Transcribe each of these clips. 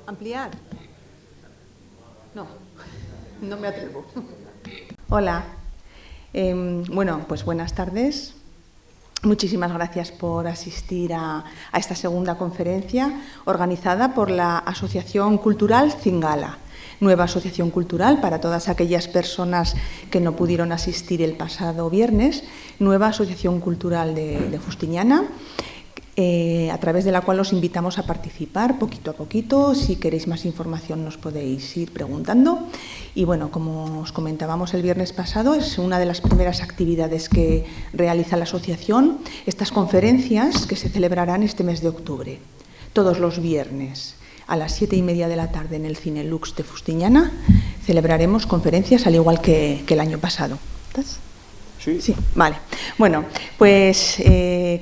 ¿Ampliar? No, no me atrevo. Hola. Bueno, pues buenas tardes. Muchísimas gracias por asistir a esta segunda conferencia organizada por la Asociación Cultural Cingala, nueva asociación cultural para todas aquellas personas que no pudieron asistir el pasado viernes, nueva asociación cultural de Fustiñana, a través de la cual os invitamos a participar poquito a poquito. Si queréis más información nos podéis ir preguntando. Y bueno, como os comentábamos el viernes pasado, es una de las primeras actividades que realiza la asociación, estas conferencias que se celebrarán este mes de octubre, todos los viernes. A las 7:30 de la tarde en el Cine Lux de Fustiñana celebraremos conferencias al igual que el año pasado. ¿Estás? Sí, vale. Bueno, pues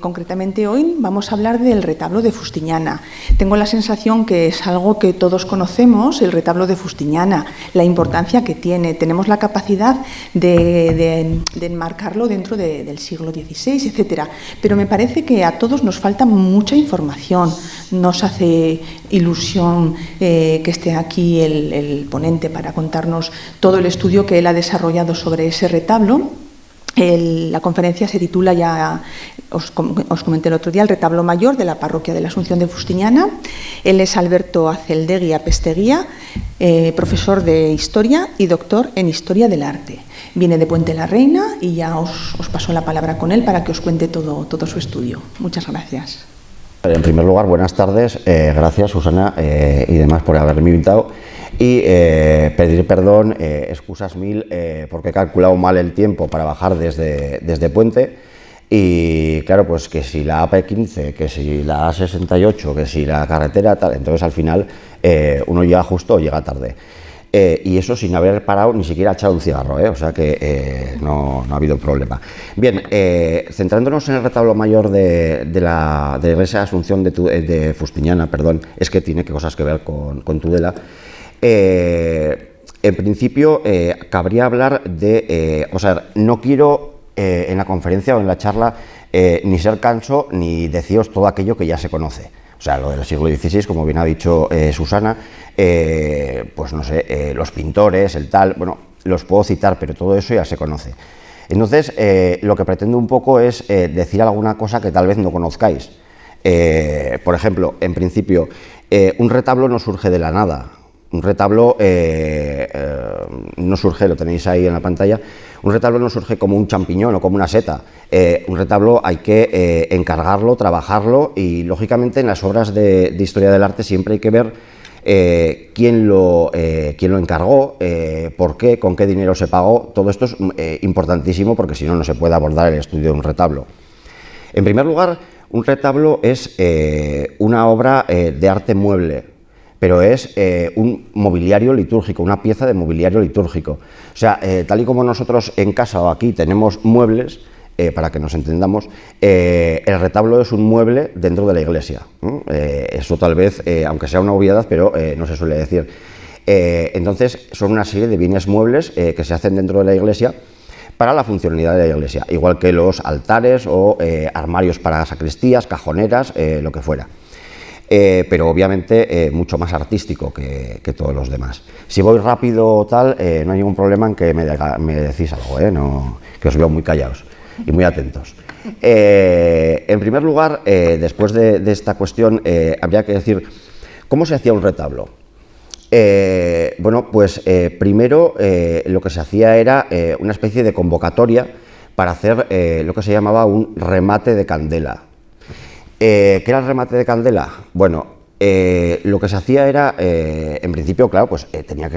concretamente hoy vamos a hablar del retablo de Fustiñana. Tengo la sensación que es algo que todos conocemos, el retablo de Fustiñana, la importancia que tiene. Tenemos la capacidad de enmarcarlo dentro del siglo XVI, etcétera. Pero me parece que a todos nos falta mucha información. Nos hace ilusión que esté aquí el ponente para contarnos todo el estudio que él ha desarrollado sobre ese retablo. La conferencia se titula, ya os comenté el otro día, el retablo mayor de la parroquia de la Asunción de Fustiñana. Él es Alberto Azeldegui Apesteguía, profesor de Historia y doctor en Historia del Arte. Viene de Puente la Reina y ya os paso la palabra con él para que os cuente todo su estudio. Muchas gracias. En primer lugar, buenas tardes. Gracias, Susana, y demás por haberme invitado. Y pedir perdón, excusas mil, porque he calculado mal el tiempo para bajar desde Puente. Y claro, pues que si la AP15, que si la A68, que si la carretera, tal, entonces al final uno llega justo o llega tarde. Y eso sin haber parado ni siquiera echado un cigarro, o sea que no ha habido problema. Bien, centrándonos en el retablo mayor de la iglesia de Asunción de Fustiñana, perdón, es que tiene cosas que ver con Tudela. En principio, cabría hablar de, o sea, no quiero en la conferencia o en la charla ni ser canso ni deciros todo aquello que ya se conoce. O sea, lo del siglo XVI, como bien ha dicho Susana, pues no sé, los pintores, el tal, bueno, los puedo citar, pero todo eso ya se conoce. Entonces, lo que pretendo un poco es decir alguna cosa que tal vez no conozcáis. Por ejemplo, en principio, un retablo no surge de la nada. Un retablo no surge, lo tenéis ahí en la pantalla, un retablo no surge como un champiñón o como una seta. Un retablo hay que encargarlo, trabajarlo y, lógicamente, en las obras de historia del arte siempre hay que ver quién lo encargó, por qué, con qué dinero se pagó. Todo esto es importantísimo porque si no, no se puede abordar el estudio de un retablo. En primer lugar, un retablo es una obra de arte mueble, pero es un mobiliario litúrgico, una pieza de mobiliario litúrgico. O sea, tal y como nosotros en casa o aquí tenemos muebles, para que nos entendamos, el retablo es un mueble dentro de la iglesia. Eso tal vez, aunque sea una obviedad, pero no se suele decir. Entonces, son una serie de bienes muebles que se hacen dentro de la iglesia para la funcionalidad de la iglesia, igual que los altares o armarios para sacristías, cajoneras, lo que fuera. Pero obviamente mucho más artístico que todos los demás. Si voy rápido o tal, no hay ningún problema en que me decís algo, no, que os veo muy callados y muy atentos. En primer lugar, después de esta cuestión, habría que decir cómo se hacía un retablo. Bueno, pues primero lo que se hacía era una especie de convocatoria para hacer lo que se llamaba un remate de candela. ¿Qué era el remate de candela? Bueno, lo que se hacía era, en principio, claro, pues tenía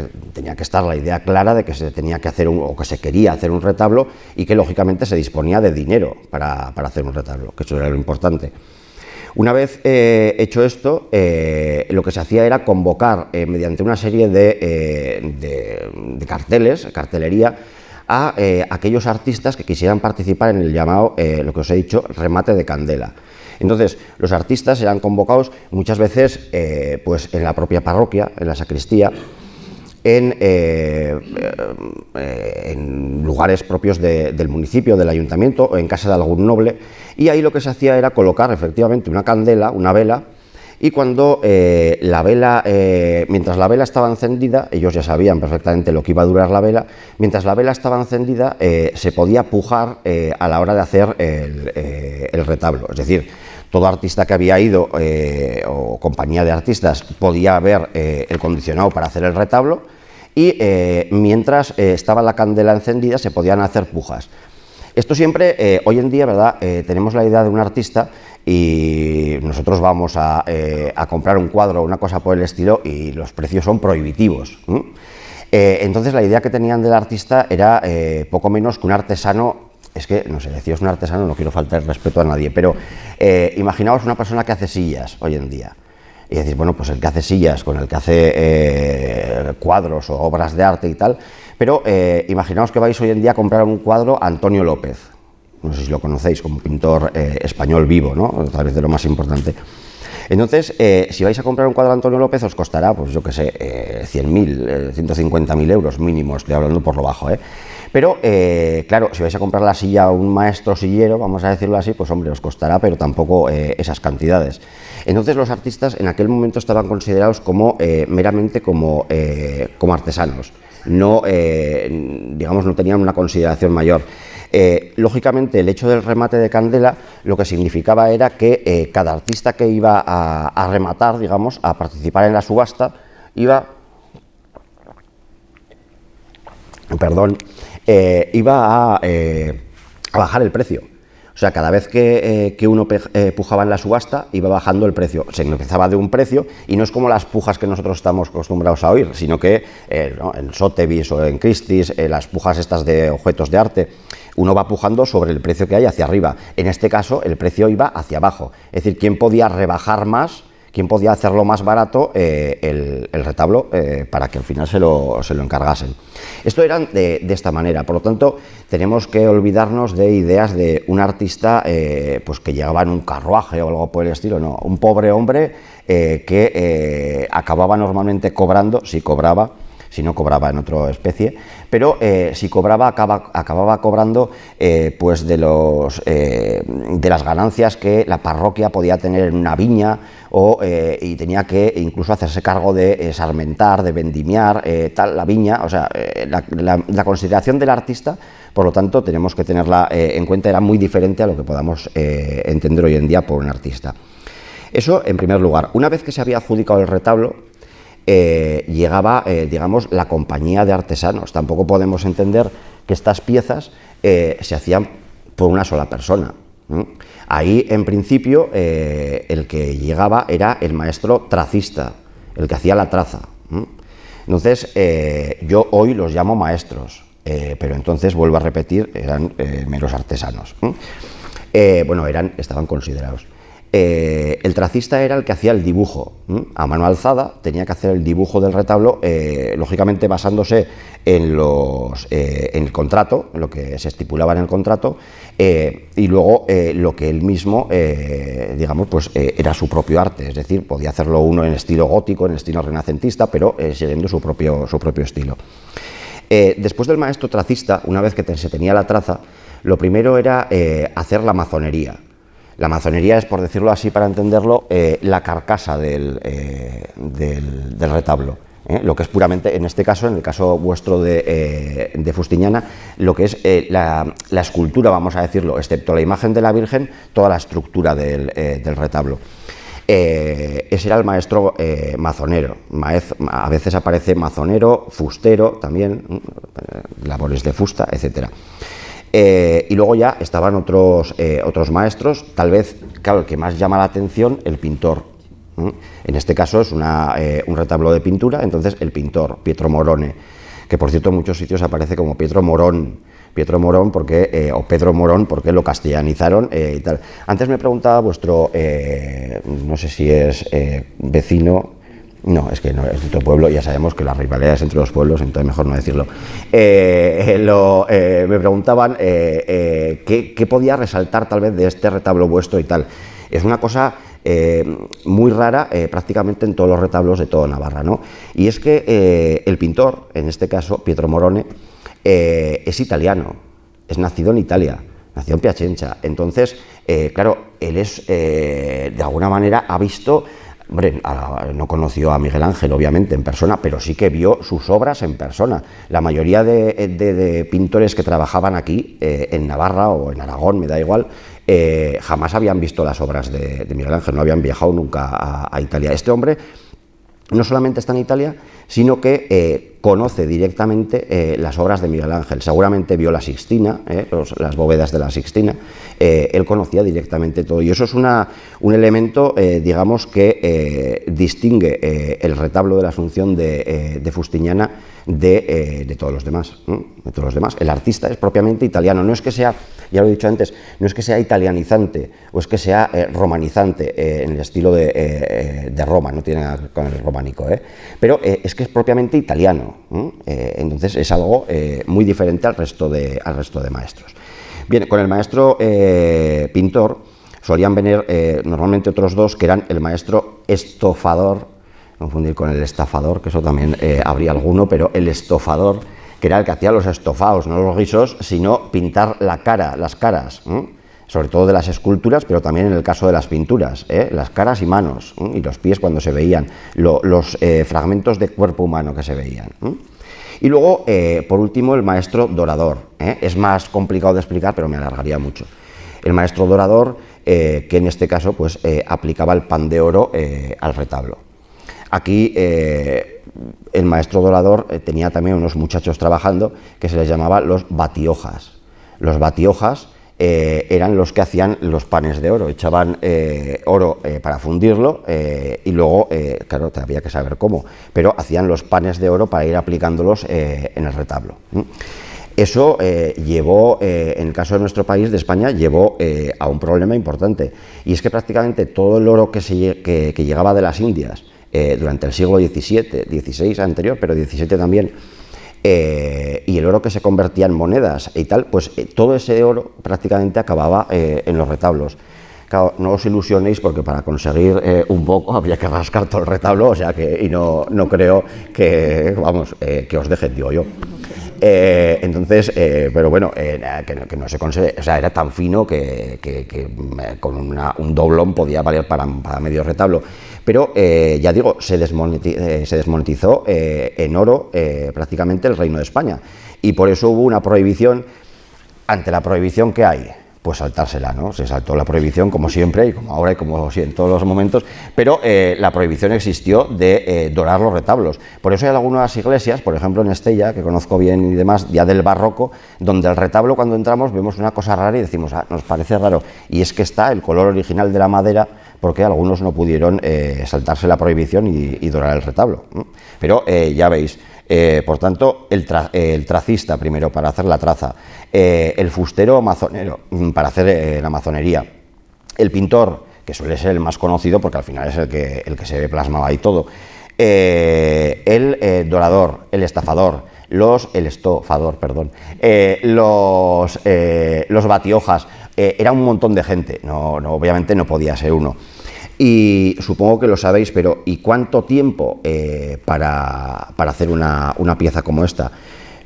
que estar la idea clara de que se tenía que hacer o que se quería hacer un retablo y que lógicamente se disponía de dinero para hacer un retablo, que eso era lo importante. Una vez hecho esto, lo que se hacía era convocar mediante una serie de carteles, cartelería, a aquellos artistas que quisieran participar en el llamado, lo que os he dicho, remate de candela. Entonces, los artistas eran convocados muchas veces pues en la propia parroquia, en la sacristía, en lugares propios del municipio, del ayuntamiento o en casa de algún noble, y ahí lo que se hacía era colocar efectivamente una candela, una vela, y cuando mientras la vela estaba encendida, ellos ya sabían perfectamente lo que iba a durar la vela, mientras la vela estaba encendida se podía pujar a la hora de hacer el retablo, es decir, todo artista que había ido o compañía de artistas podía ver el condicionado para hacer el retablo y mientras estaba la candela encendida se podían hacer pujas. Esto siempre, hoy en día, ¿verdad? Tenemos la idea de un artista y nosotros vamos a comprar un cuadro o una cosa por el estilo y los precios son prohibitivos. Entonces la idea que tenían del artista era poco menos que un artesano. Es que, no sé, decíos un artesano, no quiero faltar el respeto a nadie, pero imaginaos una persona que hace sillas hoy en día. Y decís, bueno, pues el que hace sillas con el que hace cuadros o obras de arte y tal, pero imaginaos que vais hoy en día a comprar un cuadro a Antonio López. No sé si lo conocéis, como pintor español vivo, ¿no? Tal vez de lo más importante. Entonces, si vais a comprar un cuadro de Antonio López, os costará, pues yo qué sé, 100.000, 150.000 euros mínimo, estoy hablando por lo bajo, ¿eh? Pero, claro, si vais a comprar la silla a un maestro sillero, vamos a decirlo así, pues hombre, os costará, pero tampoco esas cantidades. Entonces los artistas en aquel momento estaban considerados como meramente como artesanos, no, digamos, no tenían una consideración mayor. Lógicamente, el hecho del remate de candela lo que significaba era que cada artista que iba a rematar, digamos, a participar en la subasta, iba a bajar el precio. O sea, cada vez que uno pujaba en la subasta, iba bajando el precio. Se empezaba de un precio, y no es como las pujas que nosotros estamos acostumbrados a oír, sino que ¿no? En Sotheby's o en Christie's, las pujas estas de objetos de arte, uno va pujando sobre el precio que hay hacia arriba. En este caso, el precio iba hacia abajo. Es decir, ¿quién podía rebajar más? ¿Quién podía hacerlo más barato el retablo para que al final se lo encargasen? Esto era de esta manera. Por lo tanto, tenemos que olvidarnos de ideas de un artista pues que llegaba en un carruaje o algo por el estilo. No, un pobre hombre que acababa normalmente cobrando, si cobraba, si no cobraba en otra especie, pero si cobraba acababa cobrando pues de las ganancias que la parroquia podía tener en una viña y tenía que incluso hacerse cargo de sarmentar, de vendimiar la viña. O sea, la consideración del artista, por lo tanto, tenemos que tenerla en cuenta, era muy diferente a lo que podamos entender hoy en día por un artista. Eso en primer lugar. Una vez que se había adjudicado el retablo, llegaba, digamos, la compañía de artesanos. Tampoco podemos entender que estas piezas se hacían por una sola persona. Ahí, en principio, el que llegaba era el maestro tracista, el que hacía la traza. Entonces, yo hoy los llamo maestros, pero entonces, vuelvo a repetir, eran meros artesanos. Bueno, estaban considerados. El tracista era el que hacía el dibujo a mano alzada, tenía que hacer el dibujo del retablo, lógicamente basándose en el contrato, en lo que se estipulaba en el contrato, y luego lo que él mismo, digamos, pues era su propio arte, es decir, podía hacerlo uno en estilo gótico, en estilo renacentista, pero siguiendo su propio estilo. Después del maestro tracista, una vez que se tenía la traza, lo primero era hacer la mazonería. La mazonería es, por decirlo así para entenderlo, la carcasa del retablo. Lo que es puramente, en este caso, en el caso vuestro de Fustiñana, lo que es la escultura, vamos a decirlo, excepto la imagen de la Virgen, toda la estructura del retablo. Ese era el maestro mazonero. A veces aparece mazonero, fustero también, labores de fusta, etcétera. Y luego ya estaban otros maestros, tal vez, claro, el que más llama la atención, el pintor. En este caso es un retablo de pintura, entonces el pintor, Pietro Morone, que por cierto en muchos sitios aparece como Pietro Morón, porque, o Pedro Morón, porque lo castellanizaron y tal. Antes me preguntaba vuestro, no sé si es vecino. No, es que no es de otro pueblo, ya sabemos que las rivalidades entre los pueblos, entonces mejor no decirlo. Me preguntaban qué podía resaltar tal vez de este retablo vuestro y tal. Es una cosa muy rara prácticamente en todos los retablos de toda Navarra, ¿no? Y es que el pintor, en este caso Pietro Morone, es italiano, es nacido en Italia, nació en Piacenza. Entonces, claro, él es, de alguna manera, ha visto Hombre, no conoció a Miguel Ángel, obviamente, en persona, pero sí que vio sus obras en persona. La mayoría de pintores que trabajaban aquí, en Navarra o en Aragón, me da igual, jamás habían visto las obras de Miguel Ángel, no habían viajado nunca a Italia. Este hombre no solamente está en Italia, sino que conoce directamente las obras de Miguel Ángel. Seguramente vio la Sixtina, las bóvedas de la Sixtina, él conocía directamente todo. Y eso es un elemento, digamos, que distingue el retablo de la Asunción de Fustiñana de todos los demás. De todos los demás. El artista es propiamente italiano, no es que sea, ya lo he dicho antes, no es que sea italianizante o es que sea romanizante en el estilo de Roma, no tiene nada que ver con el románico, pero es que es propiamente italiano. Entonces es algo muy diferente al resto de maestros. Bien, con el maestro pintor solían venir normalmente otros dos, que eran el maestro estofador, confundir con el estafador, que eso también habría alguno, pero el estofador, que era el que hacía los estofados, no los guisos, sino pintar la cara, las caras, sobre todo de las esculturas, pero también en el caso de las pinturas, las caras y manos, y los pies cuando se veían, los fragmentos de cuerpo humano que se veían. Y luego, por último, el maestro dorador. Es más complicado de explicar, pero me alargaría mucho. El maestro dorador, que en este caso pues, aplicaba el pan de oro al retablo. Aquí el maestro dorador tenía también unos muchachos trabajando que se les llamaba los batiojas. Los batiojas eran los que hacían los panes de oro, echaban oro para fundirlo y luego, claro, había que saber cómo, pero hacían los panes de oro para ir aplicándolos en el retablo. Eso llevó, en el caso de nuestro país, de España, llevó a un problema importante, y es que prácticamente todo el oro que llegaba de las Indias durante el siglo XVII, XVI anterior, pero XVII también, y el oro que se convertía en monedas y tal, pues todo ese oro prácticamente acababa en los retablos. Claro, no os ilusionéis porque para conseguir un poco habría que rascar todo el retablo, o sea que, y no creo que, vamos, que os dejen, digo yo. Entonces, pero bueno, que no se consigue, o sea, era tan fino que con un doblón podía valer para medio retablo. Pero ya digo, se desmonetizó en oro prácticamente el Reino de España, y por eso hubo una prohibición. Ante la prohibición que hay, pues saltársela, ¿no? Se saltó la prohibición, como siempre, y como ahora y como en todos los momentos, pero la prohibición existió de dorar los retablos. Por eso hay algunas iglesias, por ejemplo en Estella, que conozco bien y demás, ya del barroco, donde el retablo, cuando entramos, vemos una cosa rara y decimos, nos parece raro, y es que está el color original de la madera, porque algunos no pudieron saltarse la prohibición y dorar el retablo. Pero ya veis, por tanto, el tracista primero para hacer la traza, el fustero mazonero para hacer la mazonería, el pintor, que suele ser el más conocido porque al final es el que se ve plasmado ahí todo, el dorador, el estafador, el estofador, perdón, los batiojas, era un montón de gente, obviamente no podía ser uno. Y supongo que lo sabéis, pero ¿y cuánto tiempo para hacer una pieza como esta?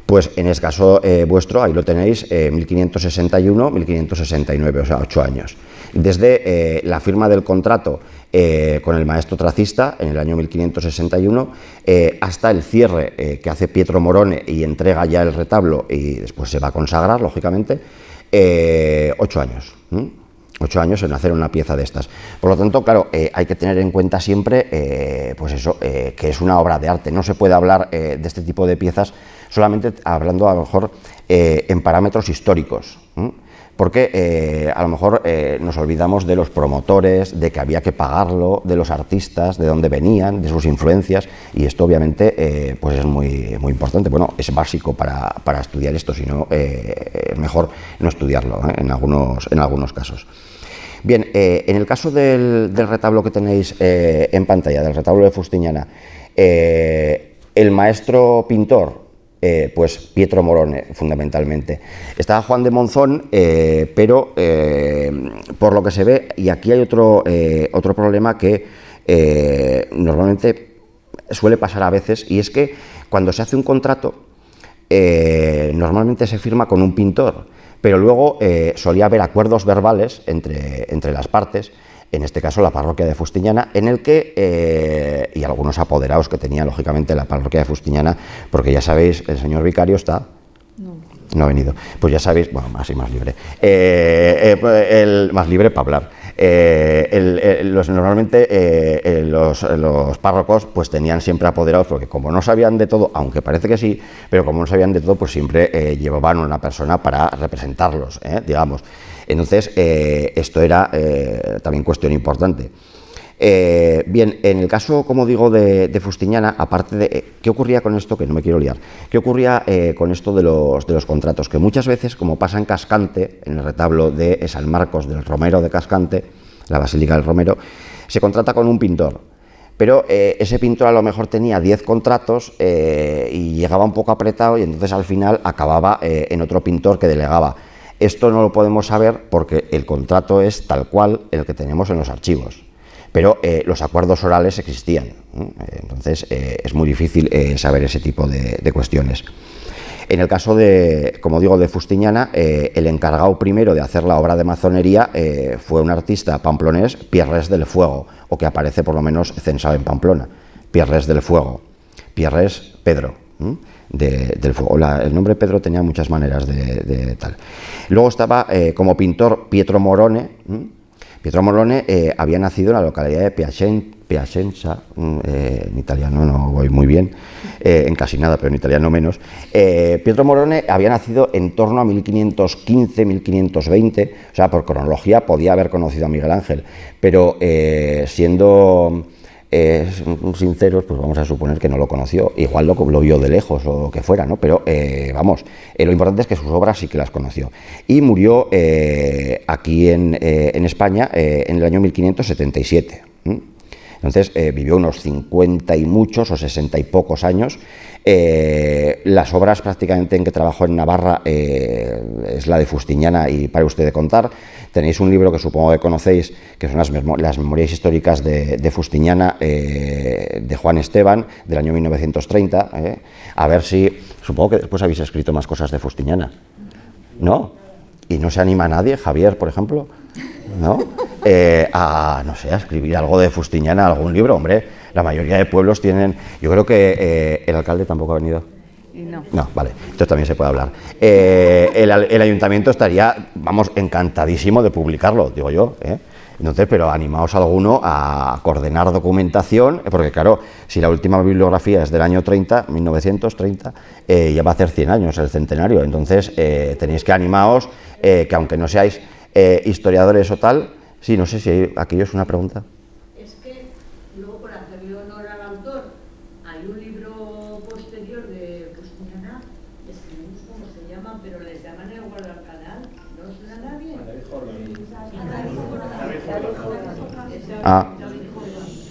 Pues en el caso vuestro, ahí lo tenéis, 1561-1569, o sea, 8 años. Desde la firma del contrato con el maestro tracista en el año 1561 hasta el cierre que hace Pietro Morone y entrega ya el retablo y después se va a consagrar, lógicamente, 8 años. 8 años en hacer una pieza de estas. Por lo tanto, claro, hay que tener en cuenta siempre, pues eso, que es una obra de arte. No se puede hablar de este tipo de piezas solamente hablando a lo mejor en parámetros históricos, porque a lo mejor nos olvidamos de los promotores, de que había que pagarlo, de los artistas, de dónde venían, de sus influencias, y esto obviamente pues es muy importante. Bueno, es básico para estudiar esto, si no, es mejor no estudiarlo en algunos casos. Bien, en el caso del retablo que tenéis en pantalla, del retablo de Fustiñana, el maestro pintor, pues Pietro Morone, fundamentalmente. Estaba Juan de Monzón, pero por lo que se ve, y aquí hay otro problema que normalmente suele pasar a veces, y es que cuando se hace un contrato, normalmente se firma con un pintor, pero luego solía haber acuerdos verbales entre las partes en este caso la parroquia de Fustiñana, en el que, y algunos apoderados que tenía lógicamente la parroquia de Fustiñana, porque ya sabéis, el señor vicario está... No ha venido. Pues ya sabéis, bueno, más y más libre. Más libre para hablar. Normalmente los párrocos pues tenían siempre apoderados, porque como no sabían de todo, aunque parece que sí, pero como no sabían de todo, pues siempre llevaban una persona para representarlos, digamos. Entonces, esto era también cuestión importante. Bien, en el caso, como digo, de Fustiñana, aparte de... ¿Qué ocurría con esto? Que no me quiero liar. ¿Qué ocurría con esto de los contratos? Que muchas veces, como pasa en Cascante, en el retablo de San Marcos del Romero de Cascante, la Basílica del Romero, se contrata con un pintor. Pero ese pintor a lo mejor tenía 10 contratos y llegaba un poco apretado, y entonces al final acababa en otro pintor que delegaba. Esto no lo podemos saber porque el contrato es tal cual el que tenemos en los archivos. Pero los acuerdos orales existían, entonces es muy difícil saber ese tipo de cuestiones. En el caso de, como digo, de Fustiñana, el encargado primero de hacer la obra de masonería fue un artista pamplonés, Pierres del Fuego, o que aparece por lo menos censado en Pamplona, Pierres del Fuego, Pierres Pedro. Del Fuego. El nombre Pedro tenía muchas maneras de tal. Luego estaba como pintor Pietro Morone. Pietro Morone había nacido en la localidad de Piacenza, en italiano no voy muy bien, en casi nada, pero en italiano menos. Pietro Morone había nacido en torno a 1515-1520, o sea, por cronología podía haber conocido a Miguel Ángel, pero siendo sinceros, pues vamos a suponer que no lo conoció, igual lo vio de lejos o lo que fuera, ¿no? Pero vamos, lo importante es que sus obras sí que las conoció. Y murió aquí en España en el año 1577. Entonces vivió unos 50 y muchos o 60 y pocos años. Las obras prácticamente en que trabajó en Navarra es la de Fustiñana y para usted de contar. Tenéis un libro que supongo que conocéis, que son las memorias históricas de Fustiñana, de Juan Esteban, del año 1930. A ver si, supongo que después habéis escrito más cosas de Fustiñana, ¿no? ¿Y no se anima a nadie, Javier, por ejemplo? ¿No? No sé, a escribir algo de Fustiñana, algún libro, hombre. La mayoría de pueblos tienen... Yo creo que el alcalde tampoco ha venido. No. No, vale, entonces también se puede hablar. El ayuntamiento estaría, vamos, encantadísimo de publicarlo, digo yo, Entonces, pero animaos alguno a coordinar documentación, porque claro, si la última bibliografía es del año 30, 1930, ya va a hacer 100 años el centenario, entonces tenéis que animaos, que aunque no seáis historiadores o tal, sí, no sé si aquello es una pregunta. Es que luego, por hacerle honor al autor, hay un libro posterior de Fustiñana, escribimos cómo se llama, pero les llaman el guardacanal, ¿no suena a nadie?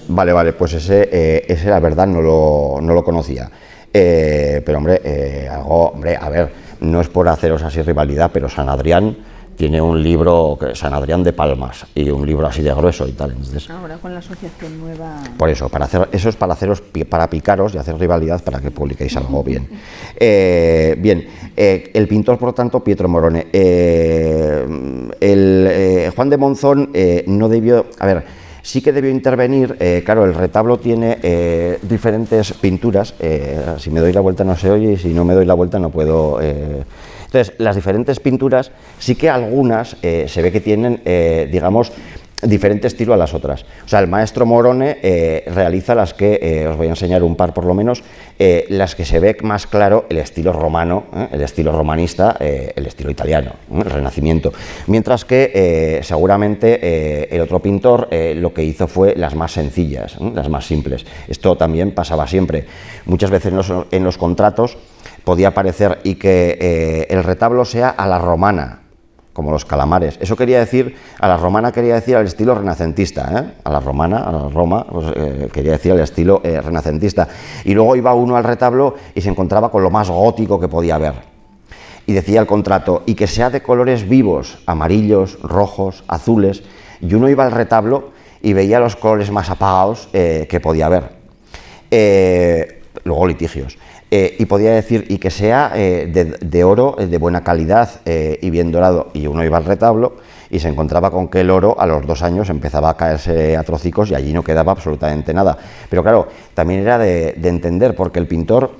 Vale, pues ese la verdad no lo conocía. Pero hombre, a ver, no es por haceros así rivalidad, pero San Adrián tiene un libro, San Adrián de Palmas, y un libro así de grueso y tal. Entonces, ahora con la asociación nueva... Por eso, para picaros y hacer rivalidad para que publiquéis algo bien. Bien, el pintor, por lo tanto, Pietro Morone. Juan de Monzón no debió... A ver, sí que debió intervenir. Claro, el retablo tiene diferentes pinturas. Si me doy la vuelta no se oye, y si no me doy la vuelta no puedo... Entonces, las diferentes pinturas, sí que algunas se ve que tienen, digamos, diferente estilo a las otras. O sea, el maestro Morone realiza las que, os voy a enseñar un par por lo menos, las que se ve más claro el estilo romano, el estilo romanista, el estilo italiano, el Renacimiento. Mientras que seguramente el otro pintor lo que hizo fue las más sencillas, las más simples. Esto también pasaba siempre. Muchas veces en los contratos podía aparecer y que el retablo sea a la romana, como los calamares. Eso quería decir, a la romana quería decir al estilo renacentista, a la romana, a la Roma, pues, quería decir al estilo renacentista. Y luego iba uno al retablo y se encontraba con lo más gótico que podía haber. Y decía el contrato, y que sea de colores vivos, amarillos, rojos, azules, y uno iba al retablo y veía los colores más apagados que podía haber. luego litigios. Y podía decir, y que sea de oro de buena calidad y bien dorado, y uno iba al retablo y se encontraba con que el oro a los 2 años empezaba a caerse a trocicos y allí no quedaba absolutamente nada. Pero claro, también era de entender, porque el pintor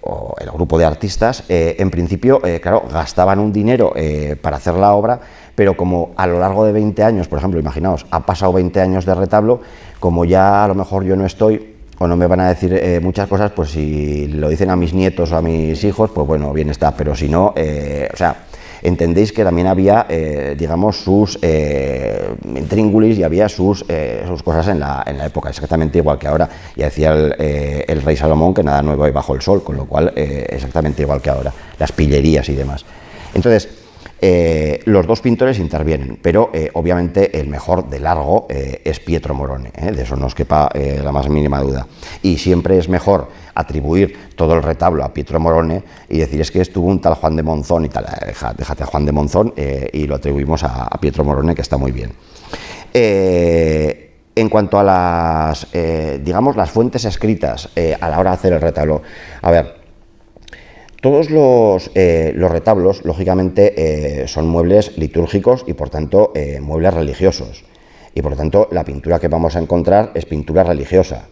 o el grupo de artistas, en principio, claro, gastaban un dinero para hacer la obra, pero como a lo largo de 20 años, por ejemplo, imaginaos, ha pasado 20 años de retablo, como ya a lo mejor yo no estoy, o no me van a decir muchas cosas, pues si lo dicen a mis nietos o a mis hijos, pues bueno, bien está, pero si no, o sea, entendéis que también había, digamos, sus intríngulis y había sus cosas en la época, exactamente igual que ahora. Ya decía el rey Salomón que nada nuevo hay bajo el sol, con lo cual exactamente igual que ahora, las pillerías y demás. Entonces, los dos pintores intervienen, pero obviamente el mejor de largo es Pietro Morone, de eso no os quepa la más mínima duda. Y siempre es mejor atribuir todo el retablo a Pietro Morone y decir es que estuvo un tal Juan de Monzón y tal, déjate a Juan de Monzón y lo atribuimos a Pietro Morone, que está muy bien. En cuanto a las, digamos, las fuentes escritas a la hora de hacer el retablo, a ver, todos los retablos, lógicamente, son muebles litúrgicos y, por tanto, muebles religiosos. Y, por tanto, la pintura que vamos a encontrar es pintura religiosa.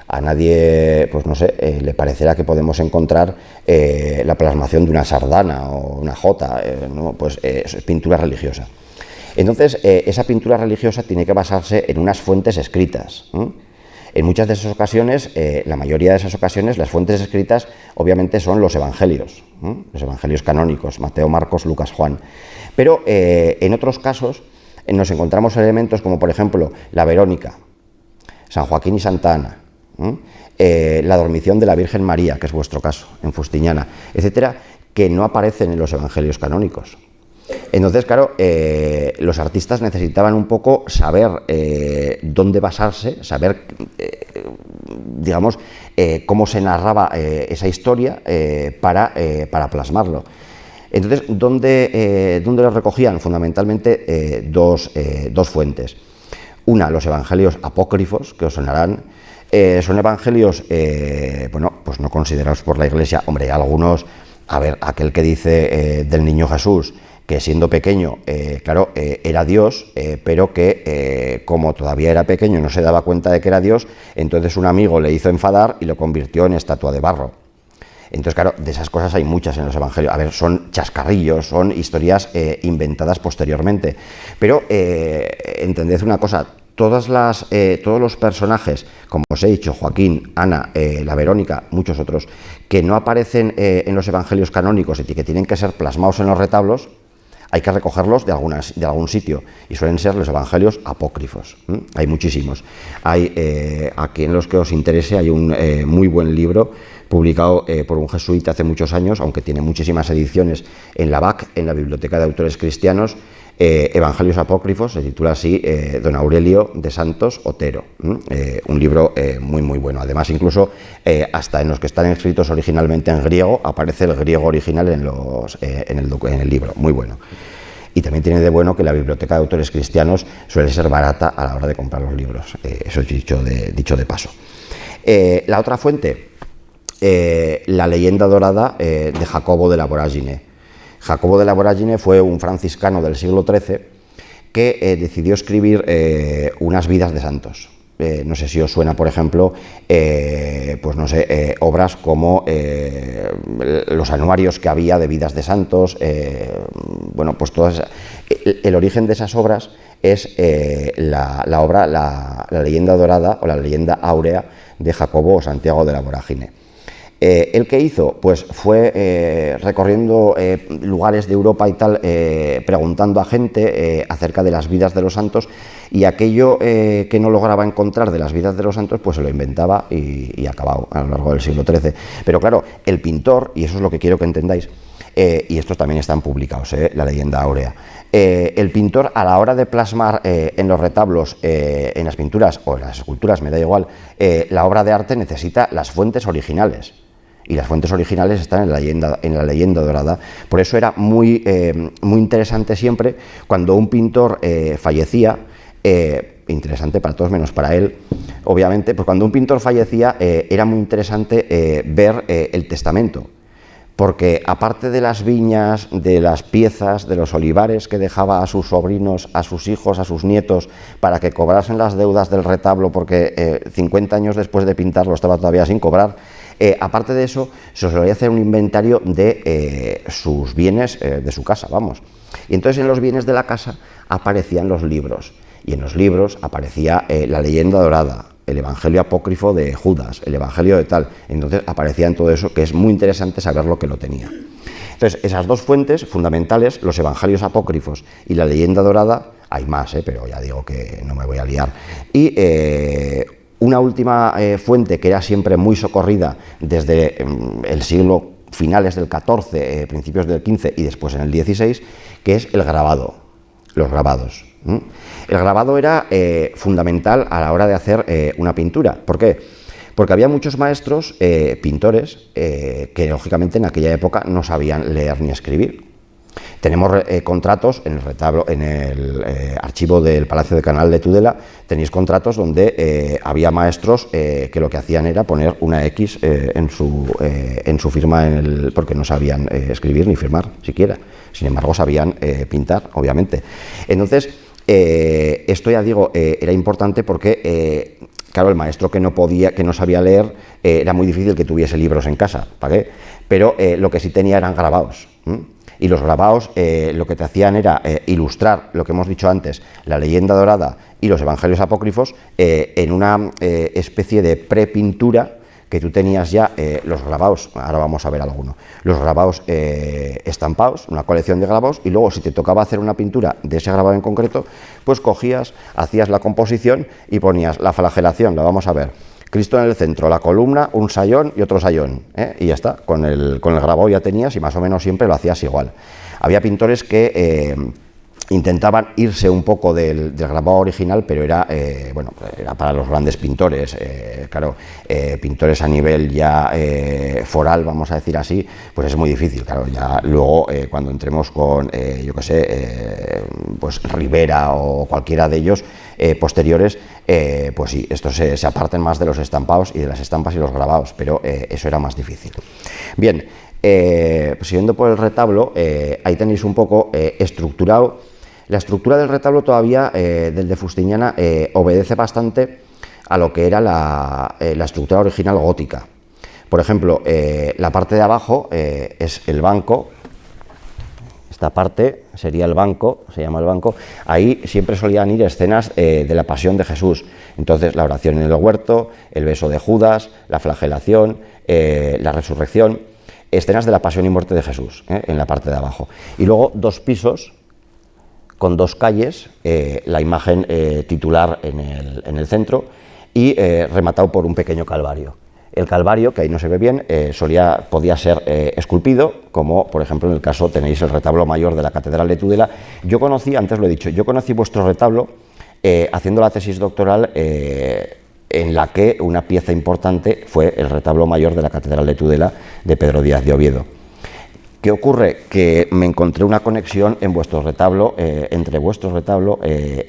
A nadie, pues no sé, le parecerá que podemos encontrar la plasmación de una sardana o una jota, ¿no? Pues es pintura religiosa. Entonces, esa pintura religiosa tiene que basarse en unas fuentes escritas. En muchas de esas ocasiones, la mayoría de esas ocasiones, las fuentes escritas obviamente son los evangelios canónicos, Mateo, Marcos, Lucas, Juan. Pero en otros casos nos encontramos elementos como, por ejemplo, la Verónica, San Joaquín y Santa Ana, la dormición de la Virgen María, que es vuestro caso, en Fustiñana, etcétera, que no aparecen en los evangelios canónicos. Entonces, claro, los artistas necesitaban un poco saber dónde basarse, saber, digamos, cómo se narraba esa historia para plasmarlo. Entonces, ¿dónde lo recogían? Fundamentalmente dos fuentes. Una, los evangelios apócrifos, que os sonarán. Son evangelios, bueno, pues no considerados por la Iglesia. Hombre, algunos, a ver, aquel que dice del niño Jesús, que siendo pequeño, claro, era Dios, pero que como todavía era pequeño no se daba cuenta de que era Dios, entonces un amigo le hizo enfadar y lo convirtió en estatua de barro. Entonces, claro, de esas cosas hay muchas en los evangelios. A ver, son chascarrillos, son historias inventadas posteriormente. Pero entended una cosa, todos los personajes, como os he dicho, Joaquín, Ana, la Verónica, muchos otros, que no aparecen en los evangelios canónicos y que tienen que ser plasmados en los retablos, hay que recogerlos de algún sitio, y suelen ser los evangelios apócrifos. Hay muchísimos. Hay, aquí en los que os interese, hay un muy buen libro publicado por un jesuita hace muchos años, aunque tiene muchísimas ediciones, en la BAC, en la Biblioteca de Autores Cristianos, Evangelios Apócrifos, se titula así, Don Aurelio de Santos Otero. Un libro muy muy bueno. Además, incluso hasta en los que están escritos originalmente en griego, aparece el griego original en el libro. Muy bueno. Y también tiene de bueno que la Biblioteca de Autores Cristianos suele ser barata a la hora de comprar los libros. Eso es dicho de paso. La otra fuente, la leyenda dorada de Jacobo de la Voragine. Jacobo de la Voragine fue un franciscano del siglo XIII que decidió escribir unas vidas de santos. No sé si os suena, por ejemplo, pues no sé, obras como los anuarios que había de vidas de santos. Bueno, pues todas. El origen de esas obras es la obra, la leyenda dorada o la leyenda áurea de Jacobo o Santiago de la Voragine. ¿El qué hizo? Pues fue recorriendo lugares de Europa y tal, preguntando a gente acerca de las vidas de los santos, y aquello que no lograba encontrar de las vidas de los santos, pues se lo inventaba y acababa a lo largo del siglo XIII. Pero claro, el pintor, y eso es lo que quiero que entendáis, y estos también están publicados, la leyenda áurea, el pintor, a la hora de plasmar en los retablos, en las pinturas o en las esculturas, me da igual, la obra de arte necesita las fuentes originales. Y las fuentes originales están en la leyenda dorada. Por eso era muy interesante siempre, cuando un pintor fallecía, interesante para todos menos para él, obviamente, pues cuando un pintor fallecía era muy interesante ver el testamento, porque aparte de las viñas, de las piezas, de los olivares que dejaba a sus sobrinos, a sus hijos, a sus nietos, para que cobrasen las deudas del retablo, porque 50 años después de pintarlo estaba todavía sin cobrar, aparte de eso, se solía hacer un inventario de sus bienes de su casa, vamos. Y entonces en los bienes de la casa aparecían los libros, y en los libros aparecía la leyenda dorada, el evangelio apócrifo de Judas, el evangelio de tal. Entonces aparecía en todo eso, que es muy interesante saber lo que lo tenía. Entonces, esas dos fuentes fundamentales, los evangelios apócrifos y la leyenda dorada, hay más, pero ya digo que no me voy a liar. Y una última fuente que era siempre muy socorrida desde el siglo finales del XIV, principios del XV y después en el XVI, que es el grabado, los grabados. El grabado era fundamental a la hora de hacer una pintura. ¿Por qué? Porque había muchos maestros, pintores, que lógicamente en aquella época no sabían leer ni escribir. Tenemos contratos en el retablo, en el archivo del Palacio de Canal de Tudela, tenéis contratos donde había maestros que lo que hacían era poner una X en su firma, porque no sabían escribir ni firmar siquiera. Sin embargo, sabían pintar, obviamente. Entonces, esto ya digo, era importante porque, claro, el maestro que no sabía leer, era muy difícil que tuviese libros en casa, ¿para qué? Pero lo que sí tenía eran grabados. Y los grabados lo que te hacían era ilustrar lo que hemos dicho antes, la leyenda dorada y los evangelios apócrifos, en una especie de prepintura que tú tenías ya los grabados, ahora vamos a ver alguno, los grabados estampados, una colección de grabados, y luego si te tocaba hacer una pintura de ese grabado en concreto, pues cogías, hacías la composición y ponías la flagelación, la vamos a ver, Cristo en el centro, la columna, un sayón y otro sayón, y ya está, con el grabado ya tenías y más o menos siempre lo hacías igual. Había pintores que intentaban irse un poco del grabado original, pero era para los grandes pintores, claro, pintores a nivel ya foral, vamos a decir así, pues es muy difícil, claro, ya luego cuando entremos con, yo qué sé, pues Rivera o cualquiera de ellos posteriores, pues sí, estos se aparten más de los estampados y de las estampas y los grabados, pero eso era más difícil. Bien, siguiendo por el retablo, ahí tenéis un poco estructurado. La estructura del retablo todavía, del de Fustiñana, obedece bastante a lo que era la estructura original gótica. Por ejemplo, la parte de abajo es el banco. Esta parte sería el banco, se llama el banco. Ahí siempre solían ir escenas de la pasión de Jesús. Entonces, la oración en el huerto, el beso de Judas, la flagelación, la resurrección, escenas de la pasión y muerte de Jesús, en la parte de abajo. Y luego dos pisos con dos calles, la imagen titular en el centro y rematado por un pequeño calvario. El calvario, que ahí no se ve bien, podía ser esculpido, como por ejemplo en el caso tenéis el retablo mayor de la Catedral de Tudela. Yo conocí, antes lo he dicho, yo conocí vuestro retablo haciendo la tesis doctoral en la que una pieza importante fue el retablo mayor de la Catedral de Tudela de Pedro Díaz de Oviedo. ¿Qué ocurre? Que me encontré una conexión en vuestro retablo, entre vuestro retablo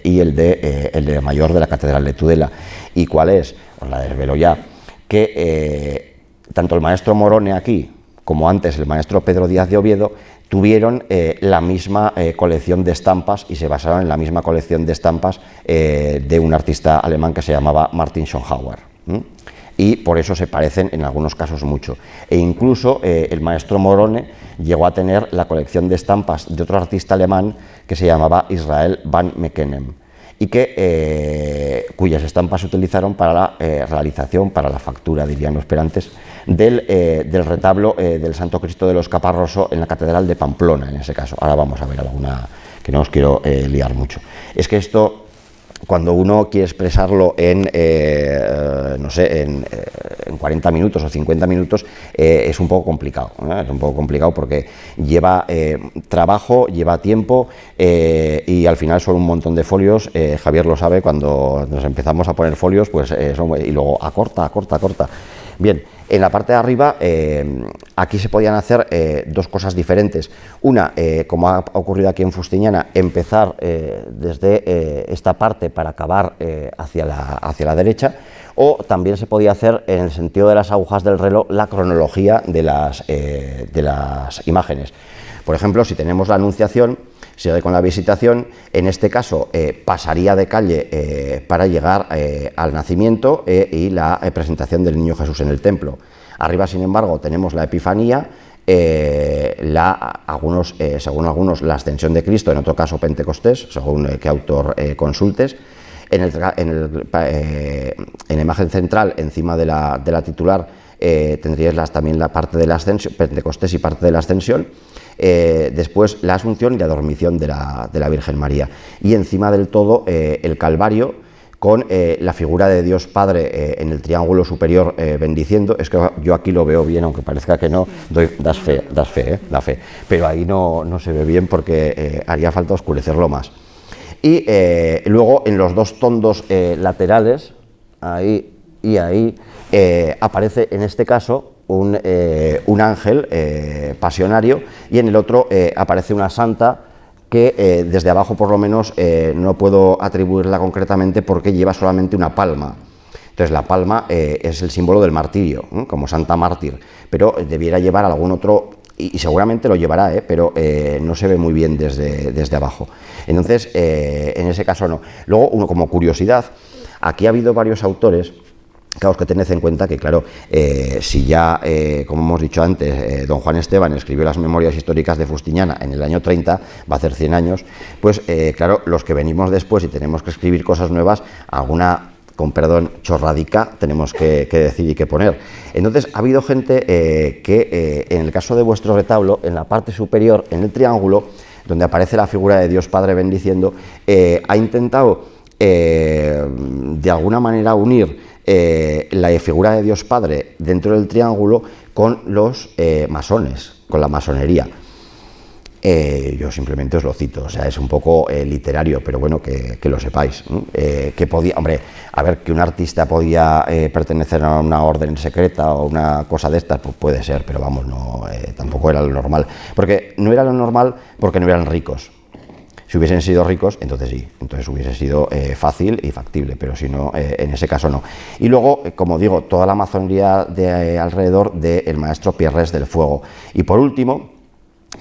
y el de mayor de la Catedral de Tudela. ¿Y cuál es? Os la desvelo ya. Que tanto el maestro Morone aquí, como antes el maestro Pedro Díaz de Oviedo, tuvieron la misma colección de estampas y se basaron en la misma colección de estampas de un artista alemán que se llamaba Martin Schönhauer. Y por eso se parecen en algunos casos mucho. E incluso el maestro Morone llegó a tener la colección de estampas de otro artista alemán que se llamaba Israel van Meckenem, y cuyas estampas se utilizaron para la realización, para la factura, dirían los esperantes, del retablo del Santo Cristo de los Caparroso en la Catedral de Pamplona, en ese caso. Ahora vamos a ver alguna, que no os quiero liar mucho. Es que esto, cuando uno quiere expresarlo en 40 minutos o 50 minutos, es un poco complicado, ¿no? Es un poco complicado porque lleva trabajo, lleva tiempo y al final son un montón de folios. Javier lo sabe, cuando nos empezamos a poner folios, pues y luego acorta. Bien, En la parte de arriba, aquí se podían hacer dos cosas diferentes. Una, como ha ocurrido aquí en Fustiñana, empezar desde esta parte para acabar hacia la derecha, o también se podía hacer, en el sentido de las agujas del reloj, la cronología de las imágenes. Por ejemplo, si tenemos la Anunciación, sigue con la Visitación, en este caso pasaría de calle para llegar al nacimiento y la presentación del Niño Jesús en el templo. Arriba, sin embargo, tenemos la Epifanía, según algunos, la Ascensión de Cristo, en otro caso Pentecostés, según qué autor consultes. En la imagen central, encima de la titular, tendríais también la parte de la Ascensión, Pentecostés y parte de la Ascensión. Después la Asunción y la Dormición de la Virgen María, y encima del todo el Calvario con la figura de Dios Padre en el triángulo superior bendiciendo. Es que yo aquí lo veo bien, aunque parezca que no, das fe, da fe, pero ahí no se ve bien porque haría falta oscurecerlo más. Y luego en los dos tondos laterales, ahí y ahí, aparece en este caso un ángel pasionario, y en el otro aparece una santa que desde abajo, por lo menos, no puedo atribuirla concretamente porque lleva solamente una palma. Entonces la palma es el símbolo del martirio, como santa mártir, pero debiera llevar algún otro, y seguramente lo llevará, pero no se ve muy bien desde abajo. Entonces, en ese caso no. Luego, como curiosidad, aquí ha habido varios autores. Claro, que tened en cuenta que, claro, si ya, como hemos dicho antes, don Juan Esteban escribió las Memorias Históricas de Fustiñana en el año 30, va a hacer 100 años, pues claro, los que venimos después y tenemos que escribir cosas nuevas, alguna, con perdón, chorradica tenemos que decir y que poner. Entonces, ha habido gente que, en el caso de vuestro retablo, en la parte superior, en el triángulo, donde aparece la figura de Dios Padre bendiciendo, ha intentado, de alguna manera, unir la figura de Dios Padre dentro del triángulo con los masones, con la masonería. Yo simplemente os lo cito, o sea, es un poco literario, pero bueno, que lo sepáis. Que podía, hombre, a ver, que un artista podía pertenecer a una orden secreta o una cosa de estas, pues puede ser, pero vamos, no, tampoco era lo normal. Porque no era lo normal porque no eran ricos. Si hubiesen sido ricos, entonces sí, entonces hubiese sido fácil y factible, pero si no, en ese caso no. Y luego, como digo, toda la masonería alrededor del maestro Pierres del Fuego. Y por último,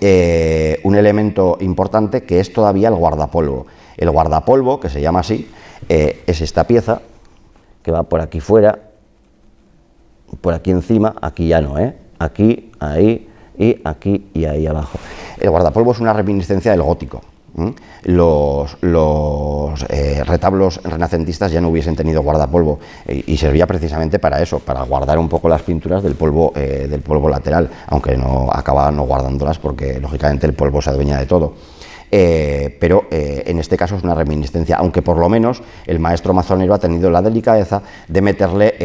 un elemento importante que es todavía el guardapolvo. El guardapolvo, que se llama así, es esta pieza que va por aquí fuera, por aquí encima, aquí ya no, aquí, ahí y aquí y ahí abajo. El guardapolvo es una reminiscencia del gótico. Los retablos renacentistas ya no hubiesen tenido guardapolvo y servía precisamente para eso, para guardar un poco las pinturas del polvo lateral, aunque no acababan no guardándolas porque lógicamente el polvo se adueña de todo. Pero en este caso es una reminiscencia, aunque por lo menos el maestro mazonero ha tenido la delicadeza de meterle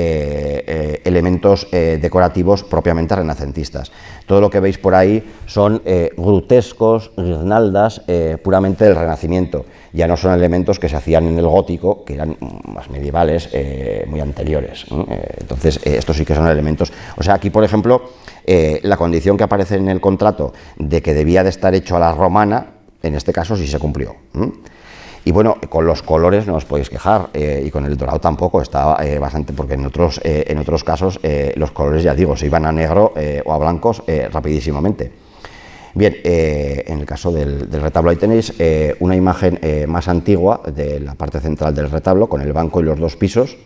elementos decorativos propiamente renacentistas. Todo lo que veis por ahí son grutescos, guirnaldas puramente del Renacimiento, ya no son elementos que se hacían en el gótico, que eran más medievales, muy anteriores. Entonces estos sí que son elementos, o sea, aquí por ejemplo la condición que aparece en el contrato de que debía de estar hecho a la romana, en este caso sí se cumplió. Y bueno, con los colores no os podéis quejar, y con el dorado tampoco, estaba bastante, porque en otros casos los colores, ya digo, se iban a negro o a blancos rapidísimamente. Bien, en el caso del retablo ahí tenéis una imagen más antigua de la parte central del retablo, con el banco y los dos pisos,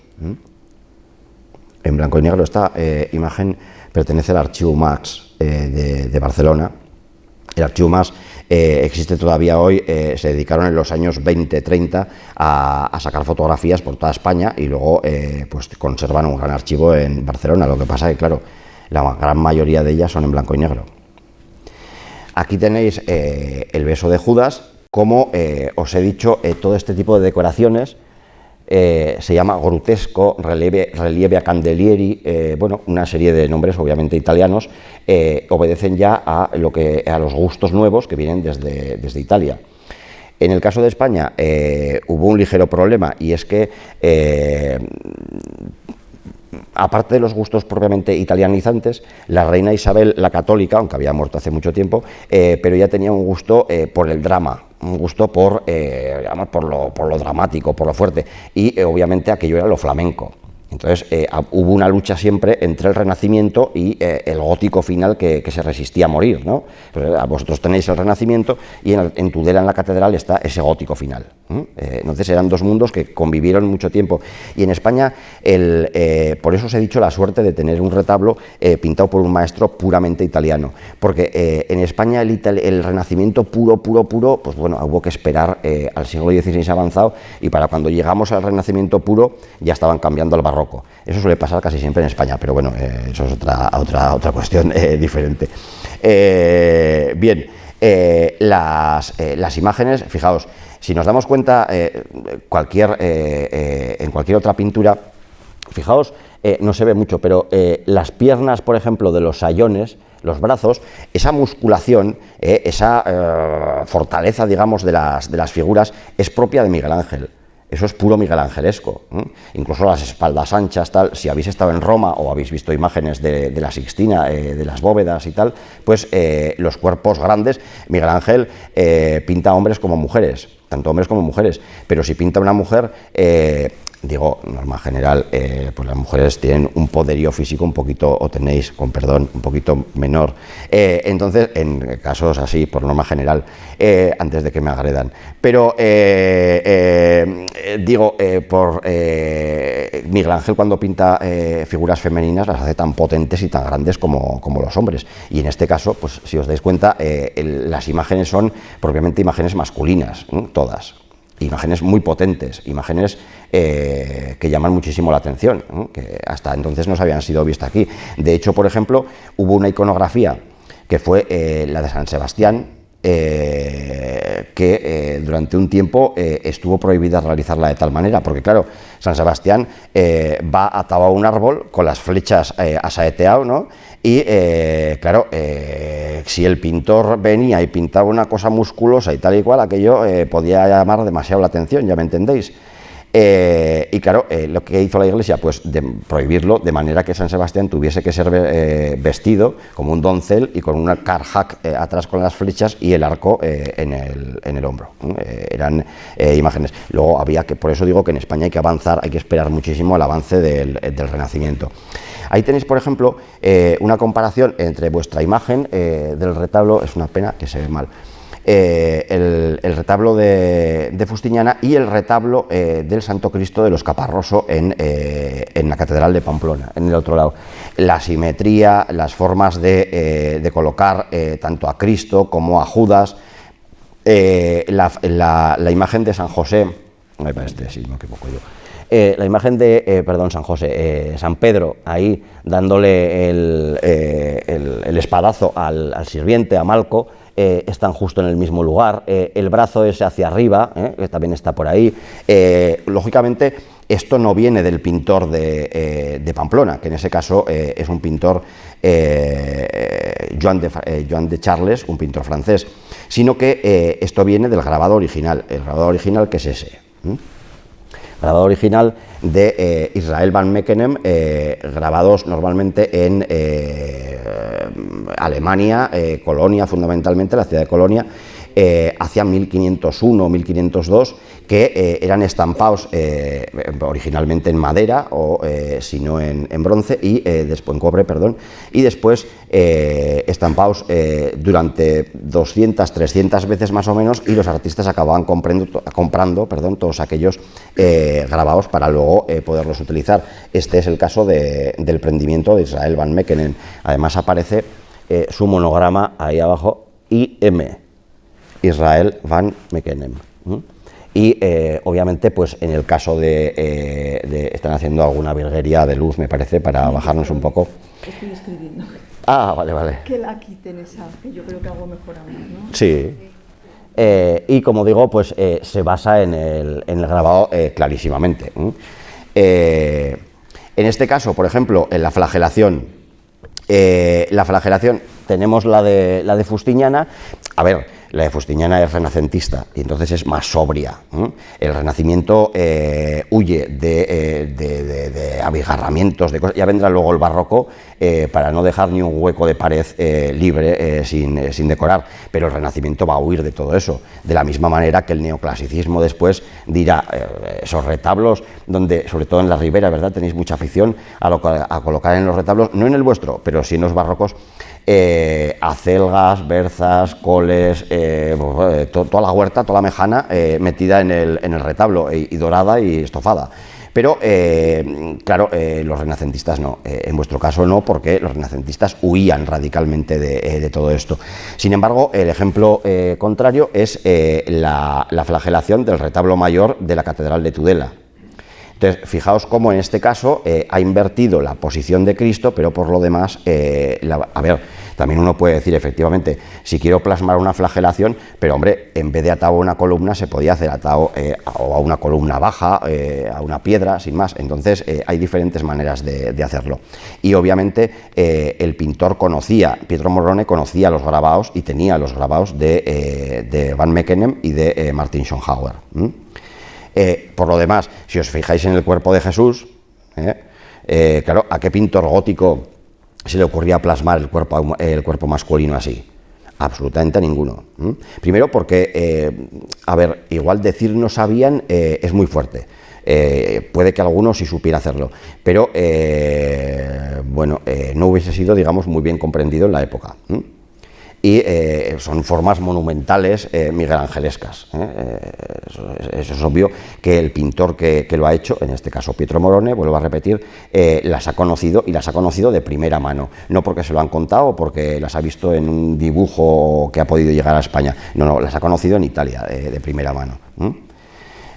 en blanco y negro. Esta imagen pertenece al Archivo Mas de Barcelona. El Archivo Mas existe todavía hoy, se dedicaron en los años 20-30 a sacar fotografías por toda España y luego pues conservan un gran archivo en Barcelona. Lo que pasa es que, claro, la gran mayoría de ellas son en blanco y negro. Aquí tenéis el beso de Judas. Como os he dicho, todo este tipo de decoraciones se llama grutesco, relieve a candelieri, bueno, una serie de nombres obviamente italianos, obedecen ya a los gustos nuevos que vienen desde Italia. En el caso de España hubo un ligero problema, y es que aparte de los gustos propiamente italianizantes, la reina Isabel la católica, aunque había muerto hace mucho tiempo, pero ella tenía un gusto por el drama, un gusto por lo dramático, por lo fuerte, y obviamente aquello era lo flamenco. Entonces hubo una lucha siempre entre el Renacimiento y el gótico final que se resistía a morir, ¿no? Entonces, vosotros tenéis el Renacimiento y en Tudela, en la catedral, está ese gótico final. Entonces eran dos mundos que convivieron mucho tiempo. Y en España, por eso os he dicho la suerte de tener un retablo pintado por un maestro puramente italiano, porque en España el Renacimiento puro, pues bueno, hubo que esperar al siglo XVI avanzado, y para cuando llegamos al Renacimiento puro ya estaban cambiando el barroco. Eso suele pasar casi siempre en España, pero bueno, eso es otra cuestión diferente. Bien, las imágenes, fijaos, si nos damos cuenta, en cualquier otra pintura, fijaos, no se ve mucho, pero las piernas, por ejemplo, de los sayones, los brazos, esa musculación, esa fortaleza, digamos, de las figuras, es propia de Miguel Ángel. Eso es puro miguelangelesco. Incluso las espaldas anchas, tal, si habéis estado en Roma o habéis visto imágenes de la Sixtina, de las bóvedas y tal, pues los cuerpos grandes, Miguel Ángel pinta hombres como mujeres, tanto hombres como mujeres, pero si pinta una mujer, digo, norma general, pues las mujeres tienen un poderío físico un poquito, o tenéis, con perdón, un poquito menor. Entonces, en casos así, por norma general, antes de que me agredan. Pero, digo, Miguel Ángel cuando pinta figuras femeninas las hace tan potentes y tan grandes como los hombres. Y en este caso, pues si os dais cuenta, las imágenes son propiamente imágenes masculinas, todas. Imágenes muy potentes, imágenes que llaman muchísimo la atención, que hasta entonces no se habían sido vistas aquí. De hecho, por ejemplo, hubo una iconografía que fue la de San Sebastián, que durante un tiempo estuvo prohibida realizarla de tal manera, porque claro, San Sebastián va atado a un árbol con las flechas asaeteado, ¿no? Y claro, si el pintor venía y pintaba una cosa musculosa y tal y cual, aquello podía llamar demasiado la atención, ya me entendéis. Y claro, lo que hizo la Iglesia, pues de prohibirlo, de manera que San Sebastián tuviese que ser vestido como un doncel y con una carjac atrás con las flechas y el arco en el hombro. Eran imágenes. Luego había que, por eso digo que en España hay que avanzar, hay que esperar muchísimo el avance del Renacimiento. Ahí tenéis, por ejemplo, una comparación entre vuestra imagen del retablo, es una pena que se ve mal, el retablo de Fustiñana y el retablo del Santo Cristo de los Caparroso en la Catedral de Pamplona, en el otro lado. La simetría, las formas de colocar tanto a Cristo como a Judas, la imagen de San José, si no me equivoco yo. La imagen de, San José, San Pedro, ahí dándole el espadazo al sirviente, a Malco, están justo en el mismo lugar, el brazo ese hacia arriba, que también está por ahí. Lógicamente, esto no viene del pintor de Pamplona, que en ese caso es un pintor, Joan de Charles, un pintor francés, sino que esto viene del grabado original. El grabado original, ¿qué es ese? Grabado original de Israel van Meckenem, grabados normalmente en Alemania, Colonia, fundamentalmente la ciudad de Colonia, hacia 1501, 1502, que eran estampados originalmente en madera o si no en bronce y después en cobre, perdón, y después estampados durante 200, 300 veces más o menos, y los artistas acababan comprando todos aquellos grabados para luego poderlos utilizar. Este es el caso del prendimiento de Israel van Meckenem. Además aparece su monograma ahí abajo, IM, Israel van Meckenem. Y obviamente, pues en el caso están haciendo alguna virguería de luz, me parece, para bajarnos un poco. Estoy escribiendo. Ah, vale. Que la quiten esa, que yo creo que hago mejor aún, ¿no? Sí. Y como digo, pues se basa en el grabado clarísimamente. En este caso, por ejemplo, en la flagelación tenemos la de Fustiñana. A ver, la de Fustiñana es renacentista y entonces es más sobria. El Renacimiento huye de abigarramientos, de cosas. Ya vendrá luego el barroco para no dejar ni un hueco de pared libre sin decorar, pero el Renacimiento va a huir de todo eso, de la misma manera que el neoclasicismo después dirá, esos retablos donde, sobre todo en la Ribera, ¿verdad?, tenéis mucha afición a colocar en los retablos, no en el vuestro, pero sí en los barrocos, acelgas, berzas, coles, toda la huerta, toda la mejana metida en el retablo y dorada y estofada. Pero, claro, los renacentistas no, en vuestro caso no, porque los renacentistas huían radicalmente de todo esto. Sin embargo, el ejemplo contrario es la flagelación del retablo mayor de la Catedral de Tudela. Entonces, fijaos cómo en este caso ha invertido la posición de Cristo, pero por lo demás, a ver, también uno puede decir, efectivamente, si quiero plasmar una flagelación, pero hombre, en vez de atado a una columna, se podía hacer atado o a una columna baja, a una piedra, sin más. Entonces, hay diferentes maneras de hacerlo. Y obviamente, el pintor Pietro Morone conocía los grabados y tenía los grabados de Van Meckenem y de Martin Schönhauer. Por lo demás, si os fijáis en el cuerpo de Jesús, claro, ¿a qué pintor gótico se le ocurría plasmar el cuerpo masculino así? Absolutamente a ninguno. Primero porque, a ver, igual decir no sabían es muy fuerte. Puede que algunos sí supiera hacerlo, pero bueno, no hubiese sido, digamos, muy bien comprendido en la época. Y son formas monumentales miguelangelescas. Eso es obvio que el pintor que lo ha hecho, en este caso Pietro Morone, vuelvo a repetir, las ha conocido y las ha conocido de primera mano, no porque se lo han contado o porque las ha visto en un dibujo que ha podido llegar a España, no, las ha conocido en Italia de primera mano.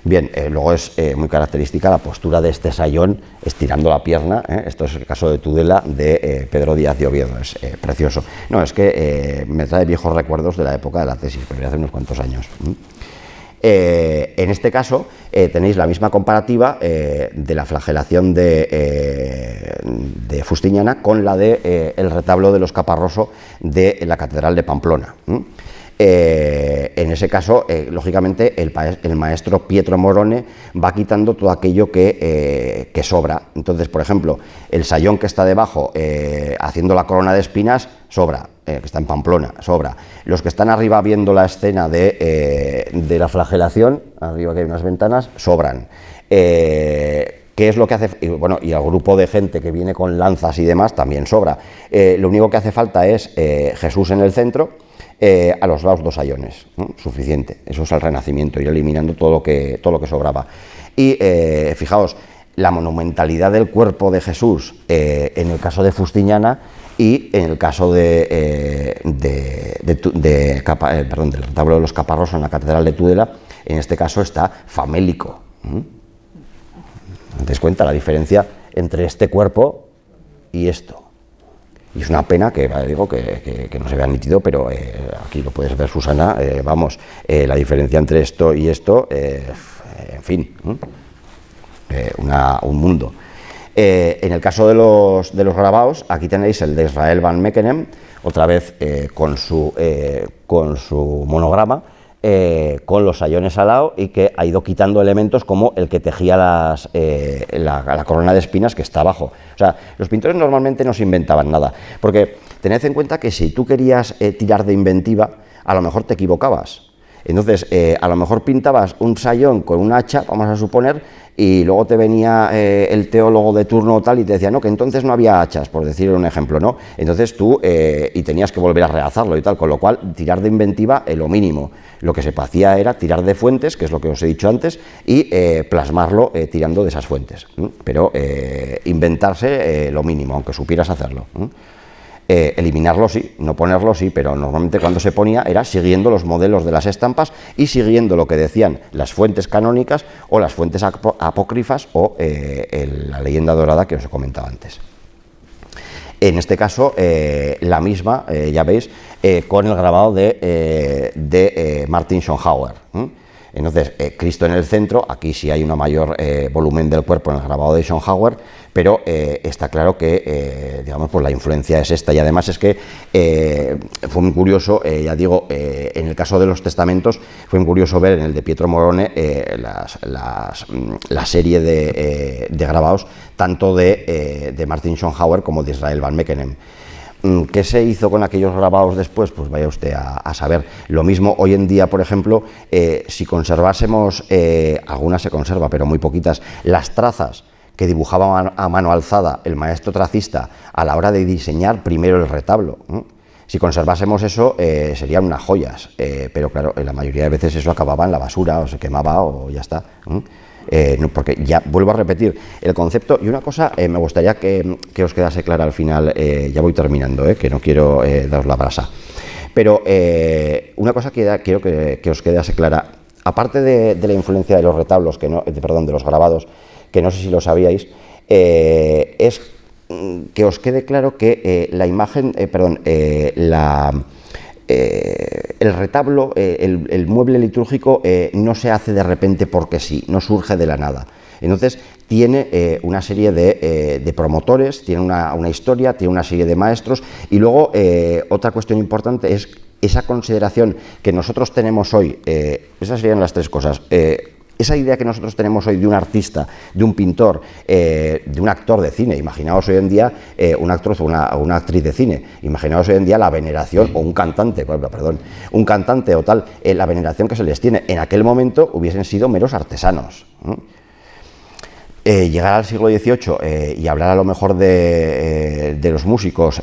Bien, luego es muy característica la postura de este sayón estirando la pierna, esto es el caso de Tudela de Pedro Díaz de Oviedo, es precioso. No, es que me trae viejos recuerdos de la época de la tesis, pero hace unos cuantos años. En este caso tenéis la misma comparativa de la flagelación de Fustiñana con la de el retablo de los Caparroso de la Catedral de Pamplona. En ese caso, lógicamente, el maestro Pietro Morone va quitando todo aquello que sobra. Entonces, por ejemplo, el sayón que está debajo haciendo la corona de espinas, sobra, que está en Pamplona, sobra. Los que están arriba viendo la escena de la flagelación, arriba que hay unas ventanas, sobran. ¿Qué es lo que hace? Y, bueno, y al grupo de gente que viene con lanzas y demás también sobra. Lo único que hace falta es Jesús en el centro, a los lados dos sayones, suficiente. Eso es el Renacimiento, ir eliminando todo lo que sobraba. Y fijaos, la monumentalidad del cuerpo de Jesús en el caso de Fustiñana y en el caso del retablo de los Caparroso en la Catedral de Tudela, en este caso está famélico. ¿Te das cuenta la diferencia entre este cuerpo y esto? Y es una pena que, digo, que no se vea nítido, pero aquí lo puedes ver, Susana, vamos, la diferencia entre esto y esto, en fin, un mundo. En el caso de los grabados, aquí tenéis el de Israel Van Meckenem, otra vez con su monograma, con los sayones al lado y que ha ido quitando elementos como el que tejía la corona de espinas que está abajo. O sea, los pintores normalmente no se inventaban nada, porque tened en cuenta que si tú querías tirar de inventiva, a lo mejor te equivocabas. Entonces, a lo mejor pintabas un sayón con un hacha, vamos a suponer, y luego te venía el teólogo de turno o tal y te decía, no, que entonces no había hachas, por decir un ejemplo, ¿no? Entonces tú, y tenías que volver a realzarlo y tal, con lo cual tirar de inventiva lo mínimo. Lo que se hacía era tirar de fuentes, que es lo que os he dicho antes, y plasmarlo tirando de esas fuentes. Pero inventarse lo mínimo, aunque supieras hacerlo. Eliminarlo sí, no ponerlo sí, pero normalmente cuando se ponía era siguiendo los modelos de las estampas y siguiendo lo que decían las fuentes canónicas o las fuentes apócrifas o la leyenda dorada que os he comentado antes. En este caso, la misma, ya veis, con el grabado de Martin Schönhauer. Entonces, Cristo en el centro, aquí sí hay un mayor volumen del cuerpo en el grabado de Schönhauer, pero está claro que, digamos, pues la influencia es esta, y además es que fue muy curioso, ya digo, en el caso de los testamentos, fue muy curioso ver en el de Pietro Morone la serie de grabados, tanto de Martin Schonhauer como de Israel Van Meckenem. ¿Qué se hizo con aquellos grabados después? Pues vaya usted a saber. Lo mismo hoy en día, por ejemplo, si conservásemos, algunas se conserva, pero muy poquitas, las trazas que dibujaba a mano alzada el maestro tracista a la hora de diseñar primero el retablo. Si conservásemos eso, serían unas joyas, pero claro, la mayoría de veces eso acababa en la basura, o se quemaba, o ya está. No, porque ya vuelvo a repetir el concepto, y una cosa me gustaría que os quedase clara al final, ya voy terminando, que no quiero daros la brasa, pero una cosa que quiero que os quedase clara, aparte de la influencia de los retablos, de los grabados, que no sé si lo sabíais, es que os quede claro que la imagen, el retablo, el mueble litúrgico no se hace de repente porque sí, no surge de la nada. Entonces tiene una serie de promotores, tiene una historia, tiene una serie de maestros, y luego otra cuestión importante es esa consideración que nosotros tenemos hoy. Esas serían las tres cosas. Esa idea que nosotros tenemos hoy de un artista, de un pintor, de un actor de cine. Imaginaos hoy en día un actor o una actriz de cine. Imaginaos hoy en día la veneración, o un cantante, un cantante o tal, la veneración que se les tiene. En aquel momento hubiesen sido meros artesanos. Llegar al siglo XVIII y hablar a lo mejor de los músicos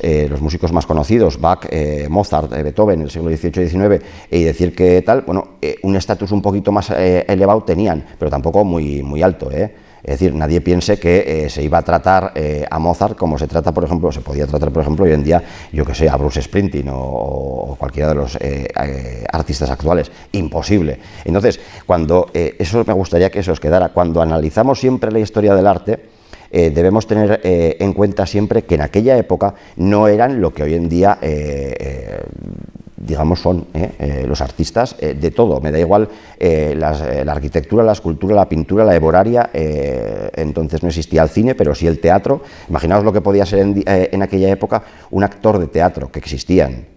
más conocidos, Bach, Mozart, Beethoven, el siglo XVIII y XIX, y decir que tal, bueno, un estatus un poquito más elevado tenían, pero tampoco muy alto, Es decir, nadie piense que se iba a tratar a Mozart como se trata, por ejemplo, se podía tratar, por ejemplo, hoy en día, yo que sé, a Bruce Springsteen o cualquiera de los artistas actuales. Imposible. Entonces, eso me gustaría que se os quedara. Cuando analizamos siempre la historia del arte, debemos tener en cuenta siempre que en aquella época no eran lo que hoy en día digamos son los artistas de todo, me da igual la arquitectura, la escultura, la pintura, la hebораria, entonces no existía el cine, pero sí el teatro. Imaginaos lo que podía ser en aquella época un actor de teatro, que existían.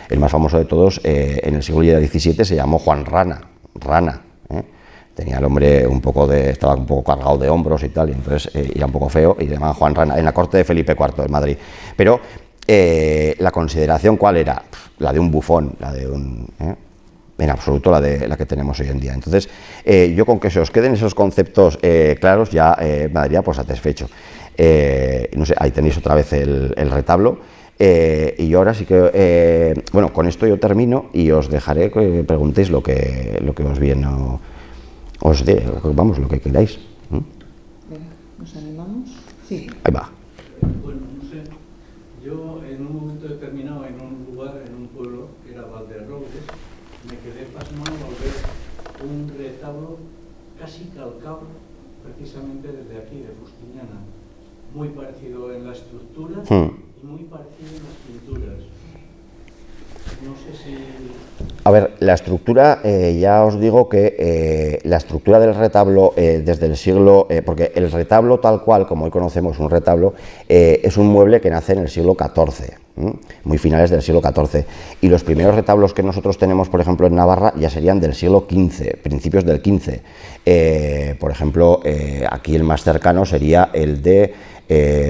El más famoso de todos en el siglo XVII se llamó Juan Rana. Tenía el hombre estaba un poco cargado de hombros y tal, y entonces era un poco feo, y se llamaba Juan Rana, en la corte de Felipe IV en Madrid. Pero la consideración, ¿cuál era? La de un bufón, en absoluto la que tenemos hoy en día. Entonces, yo con que se os queden esos conceptos claros, ya me daría pues satisfecho. No sé, ahí tenéis otra vez el retablo. Y yo ahora sí que, bueno, con esto yo termino y os dejaré que preguntéis lo que os viene, os dé, vamos, lo que queráis. Venga, ¿nos animamos? Sí. Ahí va. Bueno, no sé, yo en un momento determinado, en un lugar, en un pueblo, que era Valderrobles, me quedé pasmado al ver un retablo casi calcado, precisamente desde aquí, de Fustiñana, muy parecido en la estructura y muy parecido en las pinturas. No sé si... A ver, la estructura, ya os digo que la estructura del retablo desde el siglo... porque el retablo tal cual, como hoy conocemos un retablo, es un mueble que nace en el siglo XIV, muy finales del siglo XIV. Y los primeros retablos que nosotros tenemos, por ejemplo, en Navarra, ya serían del siglo XV, principios del XV. Por ejemplo, aquí el más cercano sería el de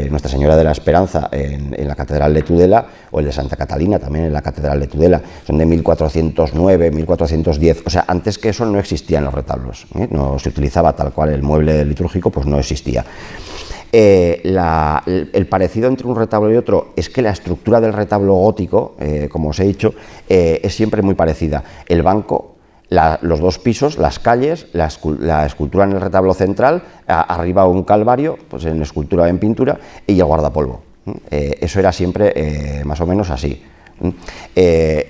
Nuestra Señora de la Esperanza en la Catedral de Tudela, o el de Santa Catalina también en la Catedral de Tudela. Son de 1409, 1410, o sea, antes que eso no existían los retablos, no se utilizaba tal cual, el mueble litúrgico pues no existía. El parecido entre un retablo y otro es que la estructura del retablo gótico, como os he dicho, es siempre muy parecida. El banco, los dos pisos, las calles, la escultura en el retablo central, arriba un calvario, pues en escultura o en pintura, y el guardapolvo. Eso era siempre más o menos así.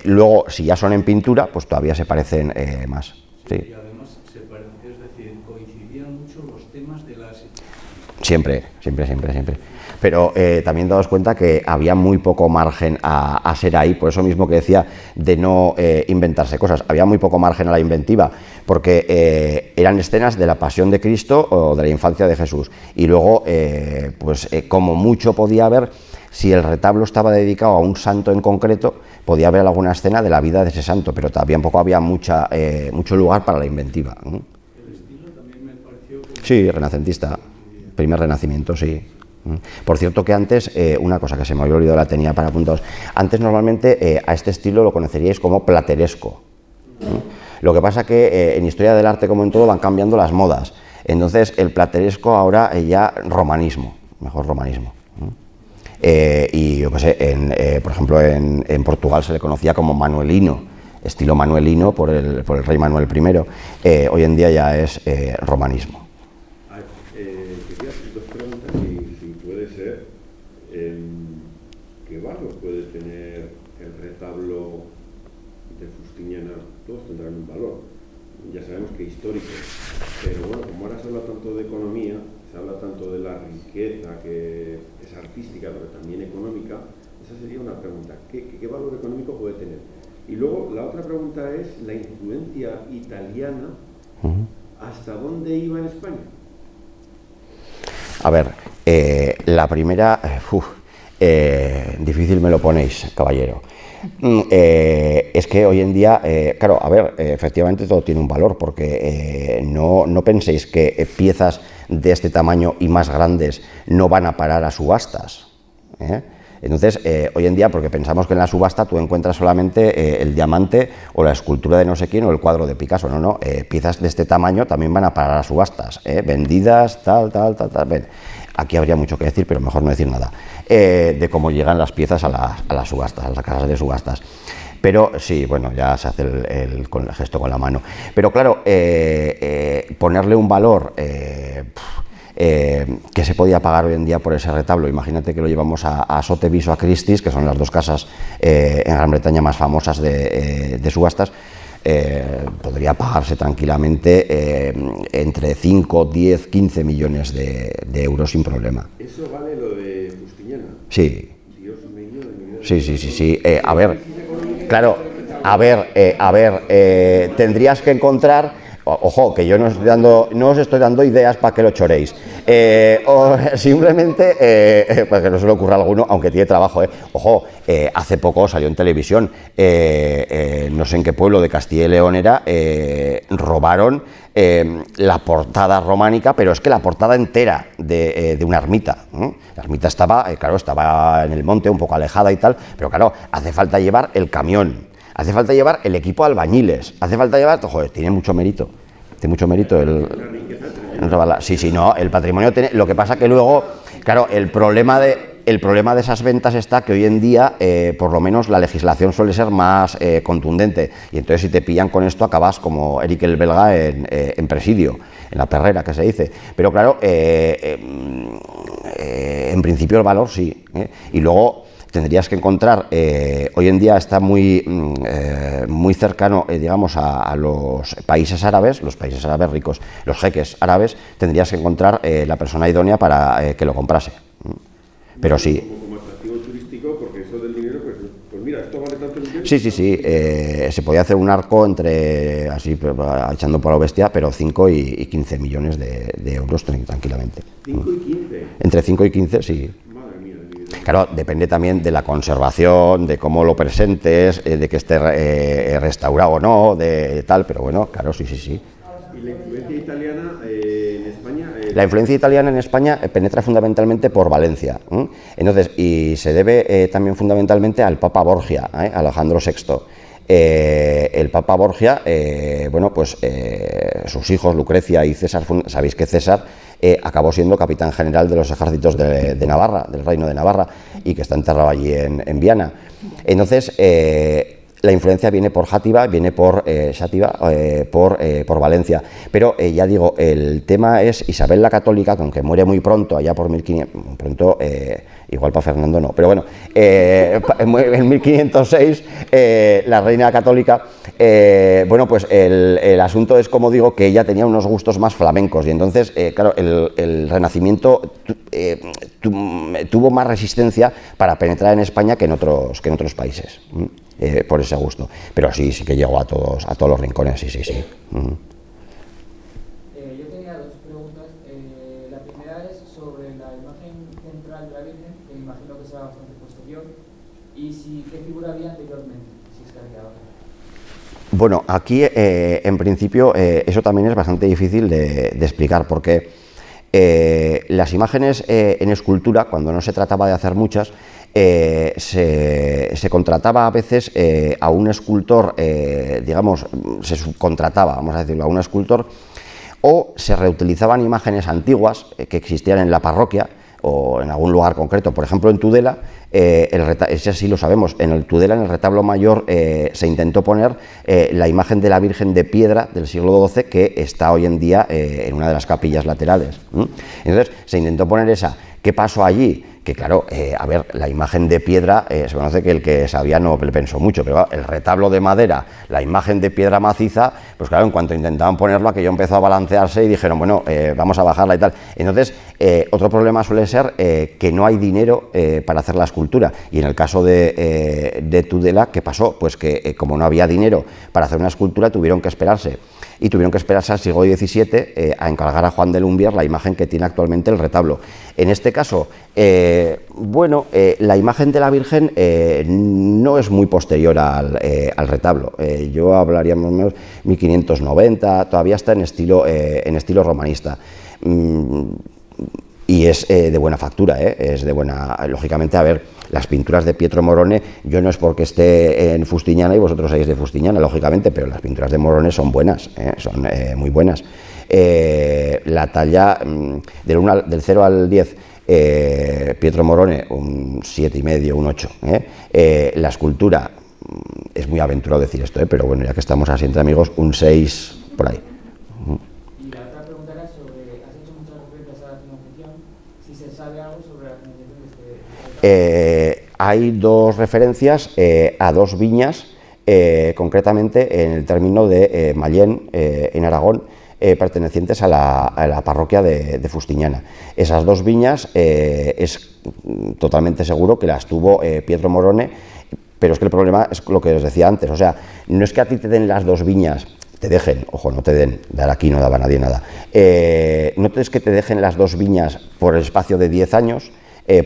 Luego, si ya son en pintura, pues todavía se parecen más. Sí. Y además se parecen, es decir, coincidían mucho los temas de las... Siempre. pero también daos cuenta que había muy poco margen a ser ahí, por eso mismo que decía de no inventarse cosas, había muy poco margen a la inventiva, porque eran escenas de la pasión de Cristo o de la infancia de Jesús, y luego, como mucho podía haber, si el retablo estaba dedicado a un santo en concreto, podía haber alguna escena de la vida de ese santo, pero tampoco había mucho lugar para la inventiva. El estilo también me pareció... Sí, renacentista, primer renacimiento, sí. Por cierto que antes, una cosa que se me había olvidado, la tenía para apuntados, antes normalmente a este estilo lo conoceríais como plateresco. Lo que pasa que en historia del arte, como en todo, van cambiando las modas. Entonces el plateresco ahora ya romanismo, mejor romanismo. Y yo qué sé, por ejemplo en Portugal se le conocía como manuelino, estilo manuelino por el rey Manuel I, hoy en día ya es romanismo. Quería hacer dos preguntas, si puede ser, ¿qué valor puede tener el retablo de Justiniana? Todos tendrán un valor, ya sabemos que histórico, pero bueno, como ahora se habla tanto de economía, se habla tanto de la riqueza que es artística pero también económica, esa sería una pregunta, ¿qué valor económico puede tener? Y luego la otra pregunta es la influencia italiana, ¿hasta dónde iba en España? A ver, la primera, difícil me lo ponéis, caballero. Es que hoy en día, claro, a ver, efectivamente todo tiene un valor, porque no penséis que piezas de este tamaño y más grandes no van a parar a subastas. Entonces, hoy en día, porque pensamos que en la subasta tú encuentras solamente el diamante o la escultura de no sé quién o el cuadro de Picasso, no, piezas de este tamaño también van a parar a subastas, vendidas, tal. Ven, aquí habría mucho que decir, pero mejor no decir nada, de cómo llegan las piezas a las subastas, a las casas de subastas. Pero sí, bueno, ya se hace el gesto con la mano. Pero claro, ponerle un valor que se podía pagar hoy en día por ese retablo, imagínate que lo llevamos a Sotheby's o a Christie's, que son las dos casas en Gran Bretaña más famosas de subastas, podría pagarse tranquilamente entre 5, 10, 15 millones de euros sin problema. ¿Eso vale lo de Justiniana? Sí. Dios mío, de mi vida. Sí. A ver, claro, tendrías que encontrar... Ojo, que yo no os estoy dando ideas para que lo choréis. O simplemente, para que no se le ocurra a alguno, aunque tiene trabajo. Ojo, hace poco salió en televisión, no sé en qué pueblo de Castilla y León era, robaron la portada románica, pero es que la portada entera de una ermita. La ermita estaba en el monte, un poco alejada y tal, pero claro, hace falta llevar el camión. Hace falta llevar el equipo albañiles, hace falta llevar... Joder, tiene mucho mérito el patrimonio tiene... Lo que pasa que luego, claro, el problema de esas ventas está que hoy en día, por lo menos, la legislación suele ser más contundente, y entonces si te pillan con esto acabas como Eric el belga en presidio, en la perrera, que se dice. Pero claro, en principio el valor sí, y luego... Tendrías que encontrar, hoy en día está muy cercano, digamos, a los países árabes ricos, los jeques árabes, tendrías que encontrar la persona idónea para que lo comprase. Pero sí. Como atractivo turístico, porque eso del dinero, pues mira, esto vale tanto el dinero. Sí. Se podía hacer un arco entre, así, echando por la bestia, pero 5 y 15 millones de euros tranquilamente. 5 y 15. Entre 5 y 15, sí. Claro, depende también de la conservación, de cómo lo presentes, de que esté restaurado o no, de tal, pero bueno, claro, sí. ¿Y la influencia italiana en España? La influencia italiana en España penetra fundamentalmente por Valencia, entonces, y se debe también fundamentalmente al Papa Borgia, Alejandro VI. El Papa Borgia, sus hijos Lucrecia y César, sabéis que César acabó siendo capitán general de los ejércitos de Navarra, del reino de Navarra, y que está enterrado allí en Viana. Entonces, la influencia viene por Játiva, viene por Valencia. Pero ya digo, el tema es Isabel la Católica, que aunque muere muy pronto, allá por 1500, igual para Fernando no, pero bueno, en 1506 la reina católica, bueno, pues el asunto es, como digo, que ella tenía unos gustos más flamencos y entonces, claro, el Renacimiento tuvo más resistencia para penetrar en España que en otros países, por ese gusto, pero sí que llegó a todos los rincones, sí. Yo tenía dos preguntas. La primera es sobre la imagen central de la Virgen, que me imagino que será bastante posterior, y qué figura había anteriormente, si es que había ahora. Bueno, aquí en principio eso también es bastante difícil de explicar, porque las imágenes en escultura, cuando no se trataba de hacer muchas, se contrataba a veces a un escultor, digamos, se subcontrataba, vamos a decirlo, a un escultor, o se reutilizaban imágenes antiguas que existían en la parroquia o en algún lugar concreto. Por ejemplo, en Tudela, ese sí lo sabemos, en el Tudela, en el retablo mayor, se intentó poner la imagen de la Virgen de piedra del siglo XII, que está hoy en día en una de las capillas laterales. Entonces, se intentó poner esa. ¿Qué pasó allí? Que claro, a ver, la imagen de piedra, se conoce que el que sabía no le pensó mucho, pero el retablo de madera, la imagen de piedra maciza, pues claro, en cuanto intentaban ponerlo, aquello empezó a balancearse y dijeron, bueno, vamos a bajarla y tal. Entonces, otro problema suele ser que no hay dinero para hacer la escultura. Y en el caso de Tudela, ¿qué pasó? Pues que como no había dinero para hacer una escultura, tuvieron que esperarse. Y tuvieron que esperarse al siglo XVII a encargar a Juan de Lumbier la imagen que tiene actualmente el retablo. En este caso, bueno, la imagen de la Virgen no es muy posterior al retablo. Yo hablaría más o menos 1590, todavía está en estilo romanista. Y es de buena factura, es de buena... Lógicamente, a ver, las pinturas de Pietro Morone, yo no es porque esté en Fustiñana y vosotros seáis de Fustiñana, lógicamente, pero las pinturas de Morone son buenas, son muy buenas. La talla del 0 al 10, Pietro Morone, un 7,5, un 8. La escultura, es muy aventurado decir esto, pero bueno, ya que estamos así entre amigos, un 6 por ahí. Y la otra pregunta era sobre, has hecho muchas referencias a la financiación, si se sabe algo sobre la financiación de este... Hay dos referencias a dos viñas, concretamente en el término de Mallén, en Aragón, pertenecientes a la parroquia de Fustiñana. Esas dos viñas es totalmente seguro que las tuvo Pietro Morone, pero es que el problema es lo que os decía antes, o sea, no es que a ti te den las dos viñas, te dejen, ojo, no te den, dar aquí no daba nadie nada, no es que te dejen las dos viñas por el espacio de 10 años,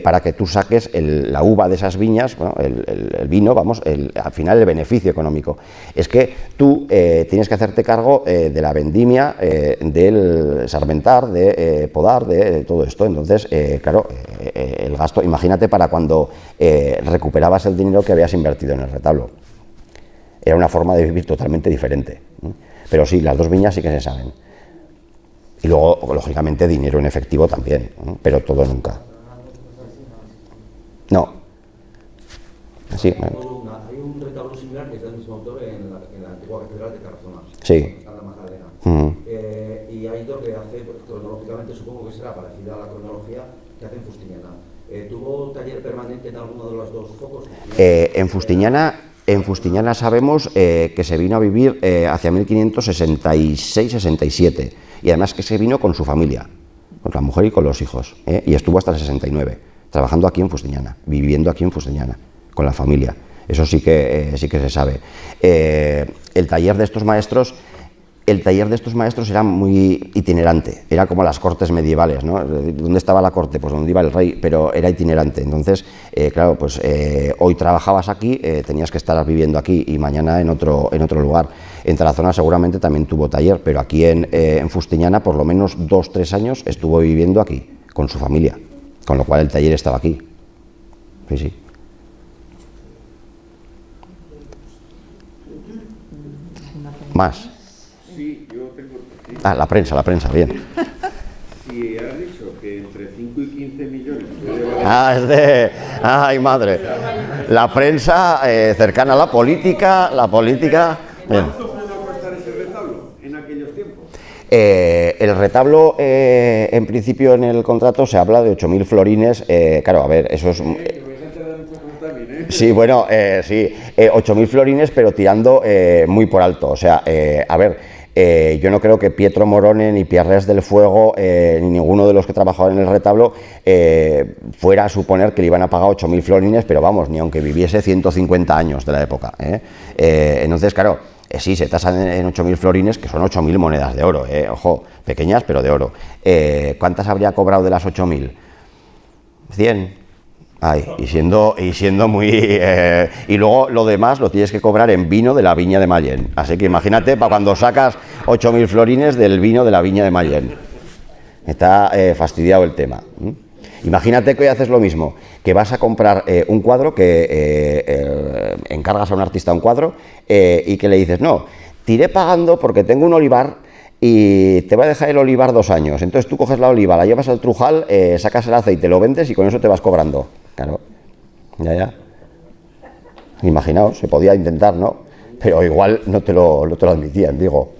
para que tú saques la uva de esas viñas, bueno, el vino, vamos, al final el beneficio económico. Es que tú tienes que hacerte cargo de la vendimia, del sarmentar, de podar, de todo esto. Entonces, claro, el gasto, imagínate para cuando recuperabas el dinero que habías invertido en el retablo. Era una forma de vivir totalmente diferente. Pero sí, las dos viñas sí que se saben. Y luego, lógicamente, dinero en efectivo también, pero todo nunca. No. Sí. Hay un retablo similar que es del mismo autor en la antigua catedral de Tarazona. Sí. Está en la Magdalena. Y hay dos que hace, pues, cronológicamente supongo que será parecida a la cronología que hace en Fustiñana. ¿Tuvo taller permanente en alguno de los dos focos? En Fustiñana sabemos que se vino a vivir hacia 1566-67 y además que se vino con su familia, con la mujer y con los hijos, y estuvo hasta el 69. Trabajando aquí en Fustiñana, viviendo aquí en Fustiñana, con la familia. Eso sí que se sabe. El taller de estos maestros era muy itinerante, era como las cortes medievales, ¿no? ¿Dónde estaba la corte? Pues donde iba el rey, pero era itinerante. Entonces, claro, pues hoy trabajabas aquí, tenías que estar viviendo aquí y mañana en otro lugar. En Tarazona seguramente también tuvo taller, pero aquí en Fustiñana por lo menos 2-3 años estuvo viviendo aquí, con su familia. Con lo cual el taller estaba aquí. Sí, sí. ¿Más? Sí, yo tengo... Sí. Ah, la prensa, bien. Si has dicho que entre 5 y 15 millones puede valer... Ah, es de... ¡Ay, madre! La prensa cercana a la política... Bien. ¿Cuánto pudo costar ese retablo en aquellos tiempos? El retablo, en principio en el contrato se habla de 8.000 florines, claro, a ver, eso es... Sí, bueno, sí, 8.000 florines, pero tirando muy por alto, o sea, a ver... yo no creo que Pietro Morone, ni Pierres del Fuego, ni ninguno de los que trabajaban en el retablo fuera a suponer que le iban a pagar 8.000 florines, pero vamos, ni aunque viviese 150 años de la época. Entonces, claro, sí, se tasan en 8.000 florines, que son 8.000 monedas de oro, ojo, pequeñas, pero de oro. ¿Cuántas habría cobrado de las 8.000? 100. Ay, y siendo muy... y luego lo demás lo tienes que cobrar en vino de la viña de Mayén. Así que imagínate para cuando sacas 8.000 florines del vino de la viña de Mayén. Está fastidiado el tema. Imagínate que hoy haces lo mismo, que vas a comprar un cuadro, que encargas a un artista un cuadro y que le dices, no, te iré pagando porque tengo un olivar y te va a dejar el olivar 2 años. Entonces tú coges la oliva, la llevas al trujal, sacas el aceite, lo vendes y con eso te vas cobrando. Claro, ya. Imaginaos, se podía intentar, ¿no? Pero igual no te lo admitían, digo.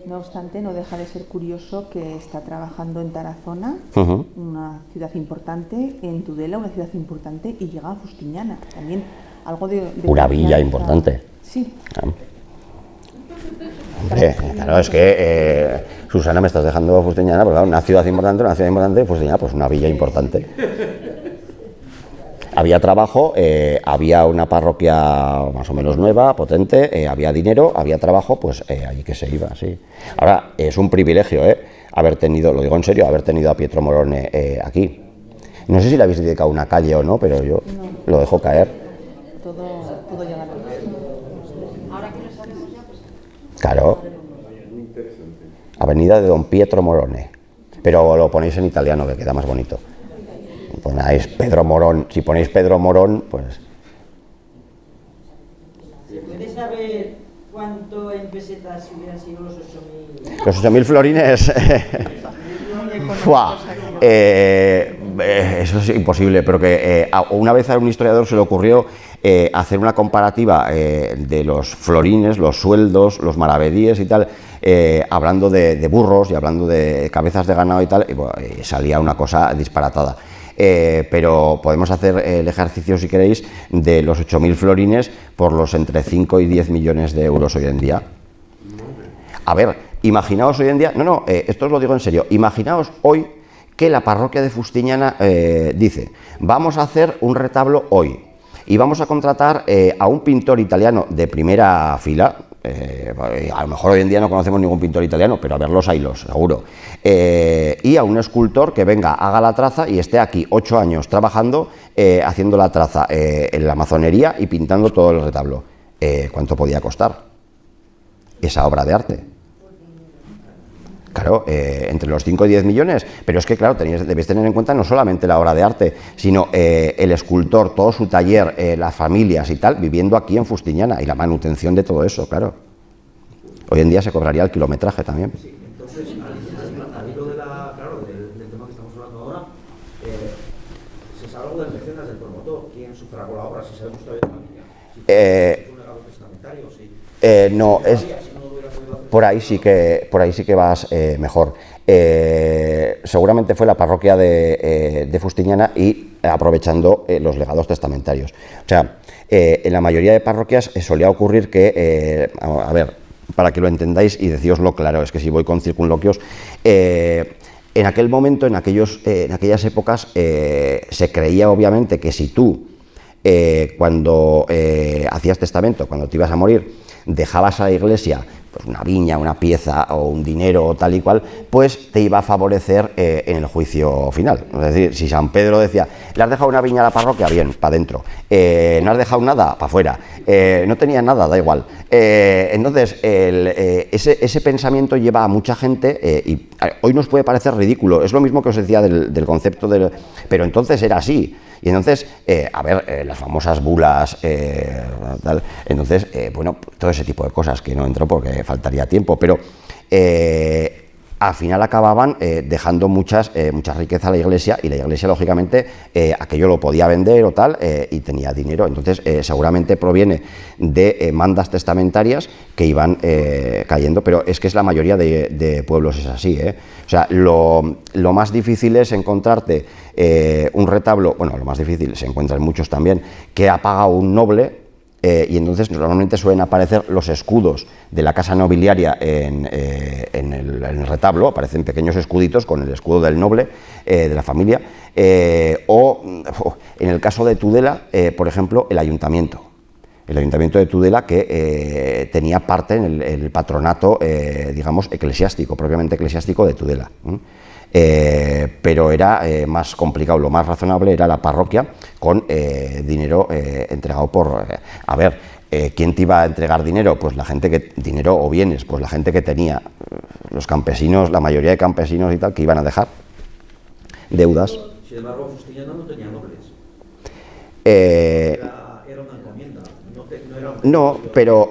No obstante, no deja de ser curioso que está trabajando en Tarazona, una ciudad importante, en Tudela, una ciudad importante, y llega a Fustiñana. También algo de una villa importante. Sí. Hombre, claro, es que Susana, me estás dejando Fustiñana, pero claro, una ciudad importante, Fustiñana, pues una villa importante. Había trabajo, había una parroquia más o menos nueva, potente, había dinero, había trabajo, pues allí que se iba, sí. Ahora, es un privilegio, haber tenido, lo digo en serio, haber tenido a Pietro Morone aquí. No sé si le habéis dedicado una calle o no, pero yo lo dejo caer. Todo llega a la Ahora que lo sabemos ya, pues... Claro. Avenida de Don Pietro Morone. Pero lo ponéis en italiano, que queda más bonito. Ponéis Pedro Morón. Si ponéis Pedro Morón, pues... ¿Se puede saber cuánto en pesetas hubieran sido los 8.000? Los 8.000 florines... eso es imposible, pero que una vez a un historiador se le ocurrió hacer una comparativa de los florines, los sueldos, los maravedíes y tal, hablando de burros y hablando de cabezas de ganado y tal, y bueno, salía una cosa disparatada. Pero podemos hacer el ejercicio, si queréis, de los 8.000 florines por los entre 5 y 10 millones de euros hoy en día. A ver, imaginaos hoy en día, esto os lo digo en serio, imaginaos hoy que la parroquia de Fustiñana dice, vamos a hacer un retablo hoy y vamos a contratar a un pintor italiano de primera fila, a lo mejor hoy en día no conocemos ningún pintor italiano, pero a verlos haylos, seguro, y a un escultor que venga, haga la traza y esté aquí 8 años trabajando, haciendo la traza en la mazonería y pintando todo el retablo. ¿Cuánto podía costar esa obra de arte? Claro, entre los 5 y 10 millones, pero es que, claro, debéis tener en cuenta no solamente la obra de arte, sino el escultor, todo su taller, las familias y tal, viviendo aquí en Fustiñana y la manutención de todo eso, claro. Hoy en día se cobraría el kilometraje también. Sí, entonces, al hilo del tema que estamos hablando ahora, se sabe algo del mecenas del promotor, quién sufragó la obra, si sabemos todavía de la familia, si fue un legado testamentario, sí. No, es... Por ahí sí que vas mejor. Seguramente fue la parroquia de Fustiñana y aprovechando los legados testamentarios. O sea, en la mayoría de parroquias solía ocurrir que, a ver, para que lo entendáis y decíoslo claro, es que si voy con circunloquios, en aquel momento, en aquellas épocas, se creía obviamente que si tú, cuando hacías testamento, cuando te ibas a morir, dejabas a la iglesia pues una viña, una pieza o un dinero o tal y cual, pues te iba a favorecer en el juicio final. Es decir, si San Pedro decía, ¿le has dejado una viña a la parroquia? Bien, para adentro. ¿No has dejado nada? Para afuera. No tenía nada, da igual. Entonces, ese pensamiento lleva a mucha gente, y hoy nos puede parecer ridículo, es lo mismo que os decía del concepto del... Pero entonces era así. Y entonces, las famosas bulas, tal, entonces, bueno, todo ese tipo de cosas que no entro porque faltaría tiempo, pero al final acababan dejando mucha riqueza a la Iglesia, y la Iglesia, lógicamente, aquello lo podía vender o tal, y tenía dinero. Entonces, seguramente proviene de mandas testamentarias que iban cayendo, pero es que es la mayoría de pueblos es así, O sea, lo más difícil es encontrarte un retablo, bueno, lo más difícil, se encuentran muchos también, que ha pagado un noble. Y entonces normalmente suelen aparecer los escudos de la casa nobiliaria en el retablo, aparecen pequeños escuditos con el escudo del noble, de la familia, o en el caso de Tudela, por ejemplo, el ayuntamiento de Tudela, que tenía parte en el patronato, digamos, eclesiástico, propiamente eclesiástico de Tudela. Pero era más complicado. Lo más razonable era la parroquia con dinero entregado por... ¿quién te iba a entregar dinero? Pues la gente que... dinero o bienes, pues la gente que tenía, los campesinos, la mayoría de campesinos y tal, que iban a dejar deudas. Sin embargo, Justiniano no tenía nobles. Era una encomienda. No, pero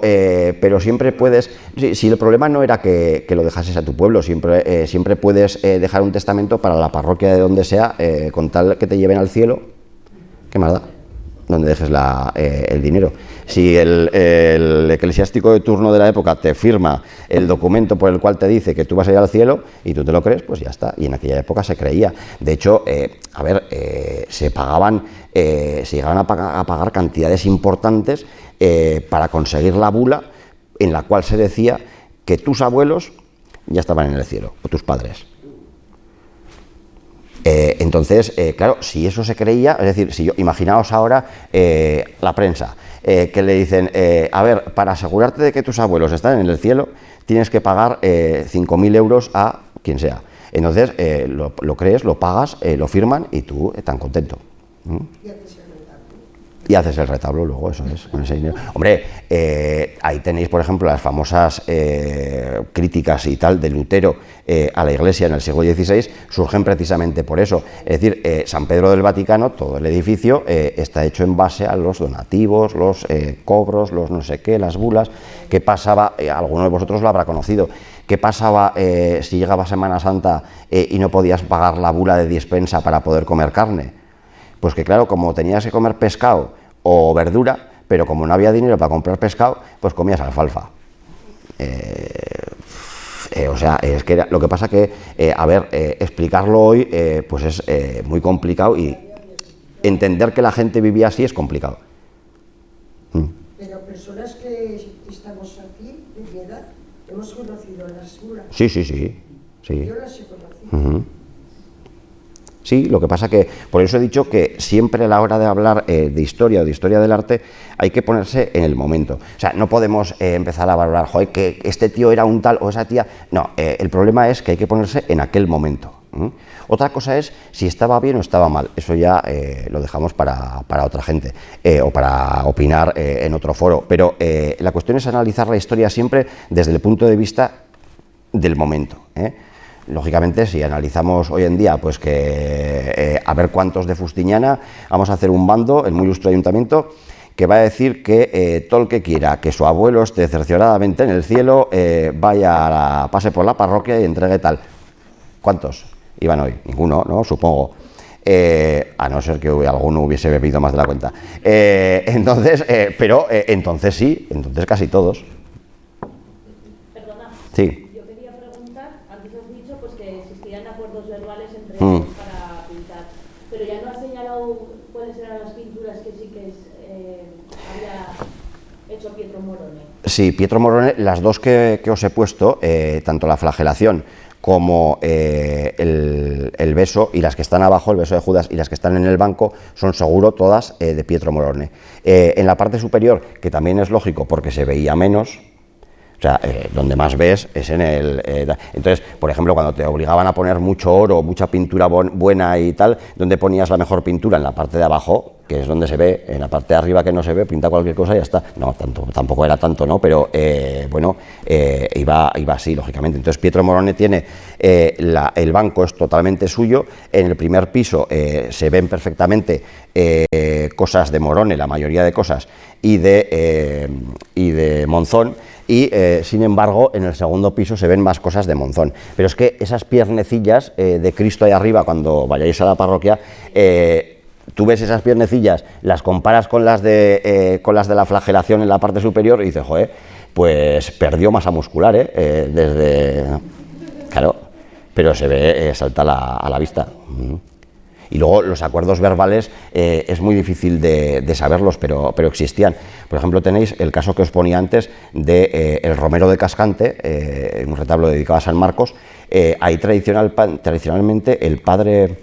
siempre puedes... Si el problema no era que lo dejases a tu pueblo, siempre puedes dejar un testamento para la parroquia de donde sea, con tal que te lleven al cielo. ¿Qué más da? Donde dejes el dinero. Si el eclesiástico de turno de la época te firma el documento por el cual te dice que tú vas a ir al cielo y tú te lo crees, pues ya está. Y en aquella época se creía. De hecho, se llegaban a pagar cantidades importantes para conseguir la bula en la cual se decía que tus abuelos ya estaban en el cielo, o tus padres. Entonces, claro, si eso se creía, es decir, imaginaos ahora la prensa, que le dicen, para asegurarte de que tus abuelos están en el cielo, tienes que pagar 5.000 euros a quien sea. Entonces, lo crees, lo pagas, lo firman y tú tan contento. Y haces el retablo luego, eso es, con ese dinero. Hombre, ahí tenéis, por ejemplo, las famosas críticas y tal de Lutero a la Iglesia en el siglo XVI, surgen precisamente por eso. Es decir, San Pedro del Vaticano, todo el edificio está hecho en base a los donativos, los cobros, los no sé qué, las bulas. ¿Qué pasaba? Alguno de vosotros lo habrá conocido. ¿Qué pasaba si llegaba Semana Santa y no podías pagar la bula de dispensa para poder comer carne? Pues que claro, como tenías que comer pescado o verdura, pero como no había dinero para comprar pescado, pues comías alfalfa. O sea, es que lo que pasa que, explicarlo hoy pues es muy complicado, y entender que la gente vivía así es complicado. Pero personas que estamos aquí, de piedad, hemos conocido las bulas. Sí. Yo las he conocido. Sí, lo que pasa que, por eso he dicho que siempre a la hora de hablar de historia o de historia del arte hay que ponerse en el momento. O sea, no podemos empezar a valorar, joder, que este tío era un tal o esa tía. No, el problema es que hay que ponerse en aquel momento. Otra cosa es si estaba bien o estaba mal. Eso ya lo dejamos para otra gente o para opinar en otro foro. Pero la cuestión es analizar la historia siempre desde el punto de vista del momento. Lógicamente, si analizamos hoy en día, pues que a ver cuántos de Fustiñana, vamos a hacer un bando, el muy ilustre ayuntamiento, que va a decir que todo el que quiera que su abuelo esté cercioradamente en el cielo, pase por la parroquia y entregue tal. ¿Cuántos iban hoy? Ninguno, ¿no? Supongo. A no ser que alguno hubiese bebido más de la cuenta. Entonces sí, entonces casi todos. Perdona. Sí. Verbales entre ellos para pintar, pero ya no ha señalado cuáles eran las pinturas que sí que había hecho Pietro Morone. Sí, Pietro Morone, las dos que os he puesto, tanto la flagelación como el beso, y las que están abajo, el beso de Judas, y las que están en el banco, son seguro todas de Pietro Morone. En la parte superior, que también es lógico porque se veía menos. O sea, donde más ves es en el... entonces, por ejemplo, cuando te obligaban a poner mucho oro, mucha pintura buena y tal, ¿dónde ponías la mejor pintura? En la parte de abajo, que es donde se ve, en la parte de arriba que no se ve, pinta cualquier cosa y ya está. No, tampoco era tanto, ¿no? Pero bueno, iba así, lógicamente. Entonces Pietro Morone tiene, el banco es totalmente suyo, en el primer piso se ven perfectamente cosas de Morone, la mayoría de cosas, y de Monzón, y sin embargo en el segundo piso se ven más cosas de Monzón. Pero es que esas piernecillas de Cristo ahí arriba, cuando vayáis a la parroquia, tú ves esas piernecillas, las comparas con las de la flagelación en la parte superior y dices, joder, pues perdió masa muscular, claro, pero se ve, salta a la vista. Y luego los acuerdos verbales es muy difícil de saberlos, pero existían. Por ejemplo, tenéis el caso que os ponía antes de el Romero de Cascante, un retablo dedicado a San Marcos. Ahí tradicionalmente el padre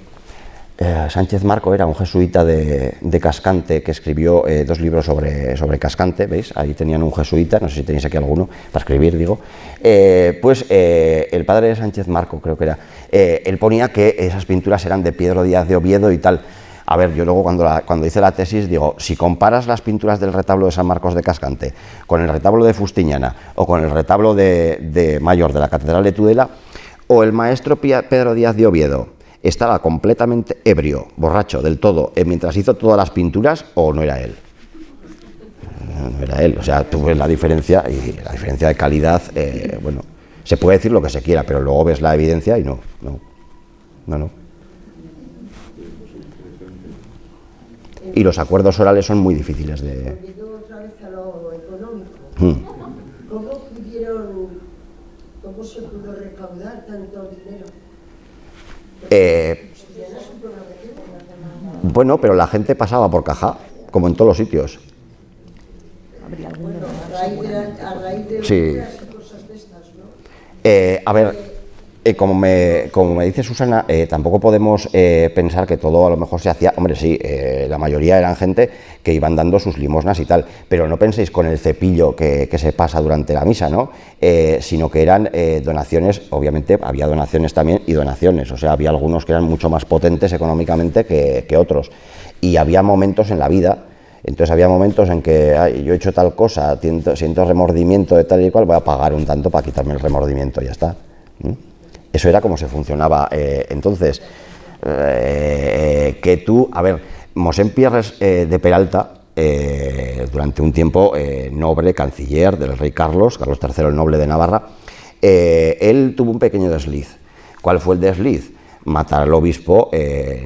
Sánchez Marco era un jesuita de Cascante que escribió 2 libros sobre Cascante, ¿veis? Ahí tenían un jesuita, no sé si tenéis aquí alguno para escribir, digo. Pues el padre Sánchez Marco, creo que era, él ponía que esas pinturas eran de Pedro Díaz de Oviedo y tal. A ver, yo luego cuando hice la tesis digo, si comparas las pinturas del retablo de San Marcos de Cascante con el retablo de Fustiñana o con el retablo de Mayor de la Catedral de Tudela, o el maestro Pedro Díaz de Oviedo estaba completamente ebrio, borracho del todo, mientras hizo todas las pinturas, o no era él. No era él, o sea, tú ves la diferencia, y la diferencia de calidad, bueno, se puede decir lo que se quiera, pero luego ves la evidencia y no. Y los acuerdos orales son muy difíciles de... Volviendo otra vez a lo económico, ¿cómo se pudo recaudar tanto dinero? Bueno, pero la gente pasaba por caja, como en todos los sitios. Bueno, a raíz de Sí. cosas de estas, ¿no? A ver, como me dice Susana, tampoco podemos pensar que todo a lo mejor se hacía. Hombre, sí, la mayoría eran gente que iban dando sus limosnas y tal, pero no penséis con el cepillo que se pasa durante la misa, ¿no? Sino que eran donaciones. Obviamente había donaciones también y donaciones, o sea, había algunos que eran mucho más potentes económicamente que otros, y había momentos en la vida. Entonces había momentos en que yo he hecho tal cosa, siento remordimiento de tal y cual, voy a pagar un tanto para quitarme el remordimiento y ya está. Eso era como se funcionaba. Entonces, que tú, a ver, Mosén Pierres de Peralta, durante un tiempo noble, canciller del rey Carlos III el Noble de Navarra, él tuvo un pequeño desliz. ¿Cuál fue el desliz? Matar al obispo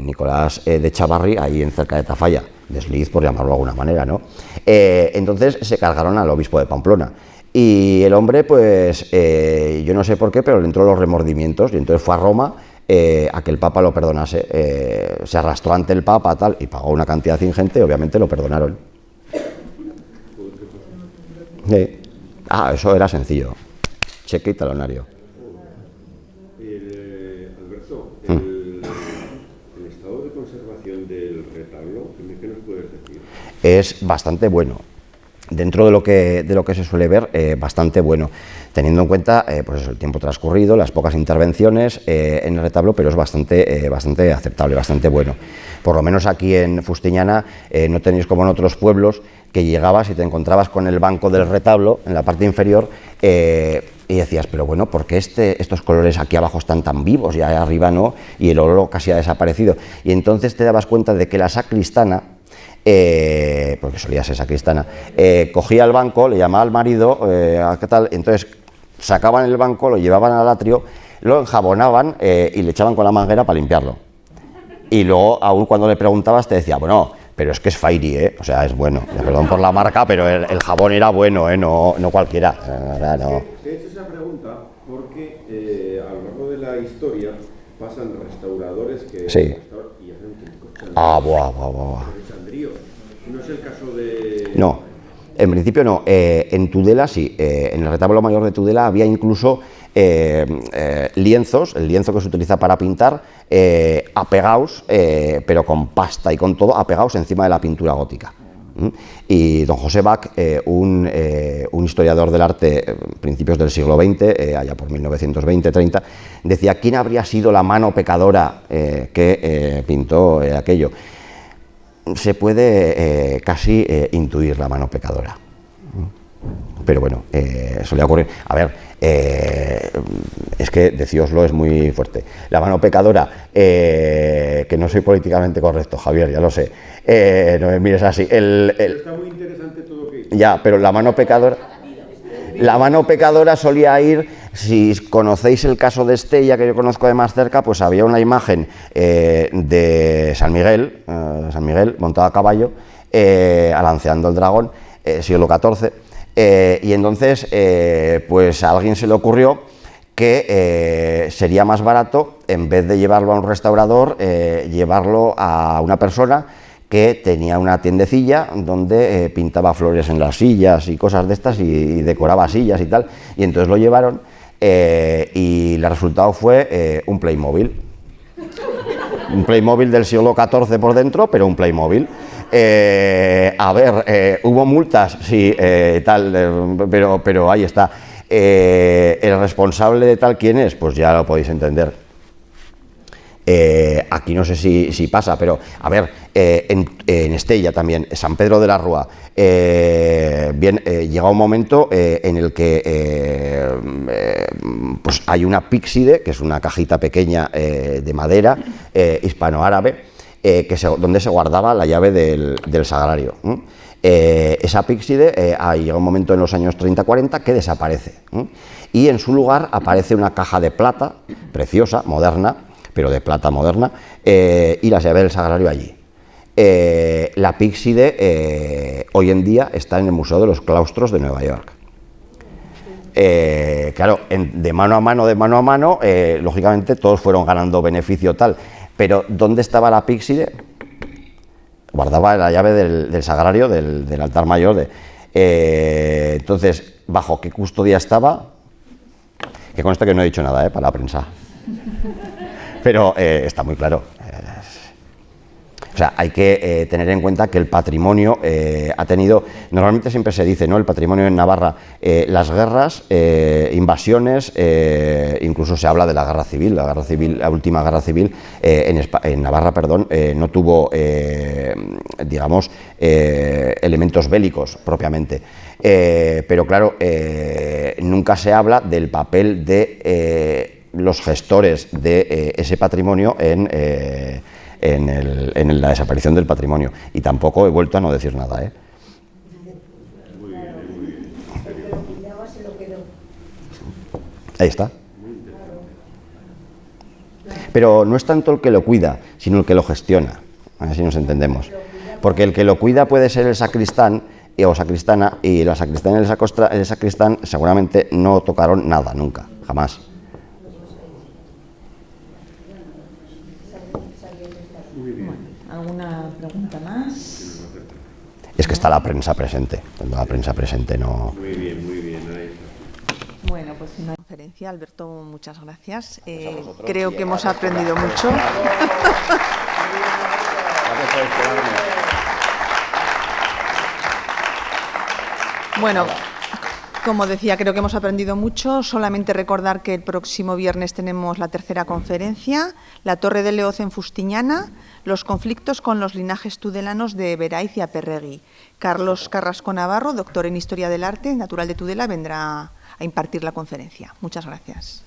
Nicolás de Chavarri, ahí en cerca de Tafalla. Desliz, por llamarlo de alguna manera, ¿no? Entonces se cargaron al obispo de Pamplona. Y el hombre, pues, yo no sé por qué, pero le entró los remordimientos y entonces fue a Roma a que el Papa lo perdonase. Se arrastró ante el Papa tal y pagó una cantidad ingente y obviamente lo perdonaron. Eso era sencillo. Cheque y talonario. Alberto, el estado de conservación del retablo, ¿qué nos puedes decir? Es bastante bueno. Dentro de lo que se suele ver, bastante bueno, teniendo en cuenta pues eso, el tiempo transcurrido, las pocas intervenciones en el retablo, pero es bastante aceptable, bastante bueno. Por lo menos aquí en Fustiñana no tenéis como en otros pueblos que llegabas y te encontrabas con el banco del retablo en la parte inferior y decías, pero bueno, ¿por qué estos colores aquí abajo están tan vivos y arriba no? Y el oro casi ha desaparecido. Y entonces te dabas cuenta de que la sacristana, porque solía ser sacristana, cogía el banco, le llamaba al marido, ¿qué tal? Entonces sacaban el banco, lo llevaban al atrio, lo enjabonaban y le echaban con la manguera para limpiarlo. Y luego, aún cuando le preguntabas, te decía, bueno, pero es que es Fairy, o sea, es bueno. Perdón por la marca, pero el jabón era bueno, no cualquiera. No. Te he hecho esa pregunta porque a lo largo de la historia pasan restauradores que sí. Y hacen un buah. ¿No es el caso de...? No, en principio no. En Tudela sí. En el retablo mayor de Tudela había incluso lienzos, el lienzo que se utiliza para pintar, apegados, pero con pasta y con todo, apegados encima de la pintura gótica. Y don José Bach, un historiador del arte, principios del siglo XX, allá por 1920-30, decía, ¿quién habría sido la mano pecadora que pintó aquello? se puede casi intuir la mano pecadora. Pero bueno, solía ocurrir. A ver, es que decíoslo es muy fuerte. La mano pecadora, que no soy políticamente correcto, Javier, ya lo sé. No me mires así. Está muy interesante todo lo que dices. Ya, pero la mano pecadora solía ir, si conocéis el caso de Estella, que yo conozco de más cerca, pues había una imagen de San Miguel montado a caballo, alanceando el dragón, siglo XIV. Y entonces, pues a alguien se le ocurrió que sería más barato, en vez de llevarlo a un restaurador, llevarlo a una persona que tenía una tiendecilla donde pintaba flores en las sillas y cosas de estas y decoraba sillas y tal. Y entonces lo llevaron y el resultado fue un Playmobil. Un Playmobil del siglo XIV por dentro, pero un Playmobil. Hubo multas, sí, pero ahí está. El responsable de tal, ¿quién es? Pues ya lo podéis entender. Aquí no sé si pasa, pero a ver, en Estella también, San Pedro de la Rúa, llega un momento en el que pues hay una píxide, que es una cajita pequeña de madera hispanoárabe, donde se guardaba la llave del sagrario. Esa píxide llega un momento en los años 30-40 que desaparece, y en su lugar aparece una caja de plata preciosa, moderna, pero de plata moderna, y la llave del sagrario allí. La píxide hoy en día está en el Museo de los Claustros de Nueva York. Claro, de mano a mano, lógicamente todos fueron ganando beneficio tal, pero ¿dónde estaba la píxide? Guardaba la llave del sagrario, del altar mayor. Entonces, ¿bajo qué custodia estaba? Que consta que no he dicho nada para la prensa. Pero está muy claro. O sea, hay que tener en cuenta que el patrimonio ha tenido, normalmente siempre se dice, ¿no? El patrimonio en Navarra, las guerras, invasiones, incluso se habla de la guerra civil. La última guerra civil en Navarra, no tuvo, digamos, elementos bélicos propiamente. Pero claro, nunca se habla del papel de los gestores de ese patrimonio en la desaparición del patrimonio, y tampoco he vuelto a no decir nada. Ahí está. Pero no es tanto el que lo cuida, sino el que lo gestiona, así nos entendemos, porque el que lo cuida puede ser el sacristán o sacristana, y la sacristana y el sacristán seguramente no tocaron nada nunca, jamás. ¿Alguna pregunta más? Es que está la prensa presente. Cuando la prensa presente no... Muy bien, ahí está. Bueno, pues una conferencia, Alberto, muchas gracias. Creo que hemos aprendido mucho. Bueno, como decía, creo que hemos aprendido mucho. Solamente recordar que el próximo viernes tenemos la tercera conferencia, La Torre de Leoz en Fustiñana, los conflictos con los linajes tudelanos de Beraiz y Aperregui. Carlos Carrasco Navarro, doctor en Historia del Arte, natural de Tudela, vendrá a impartir la conferencia. Muchas gracias.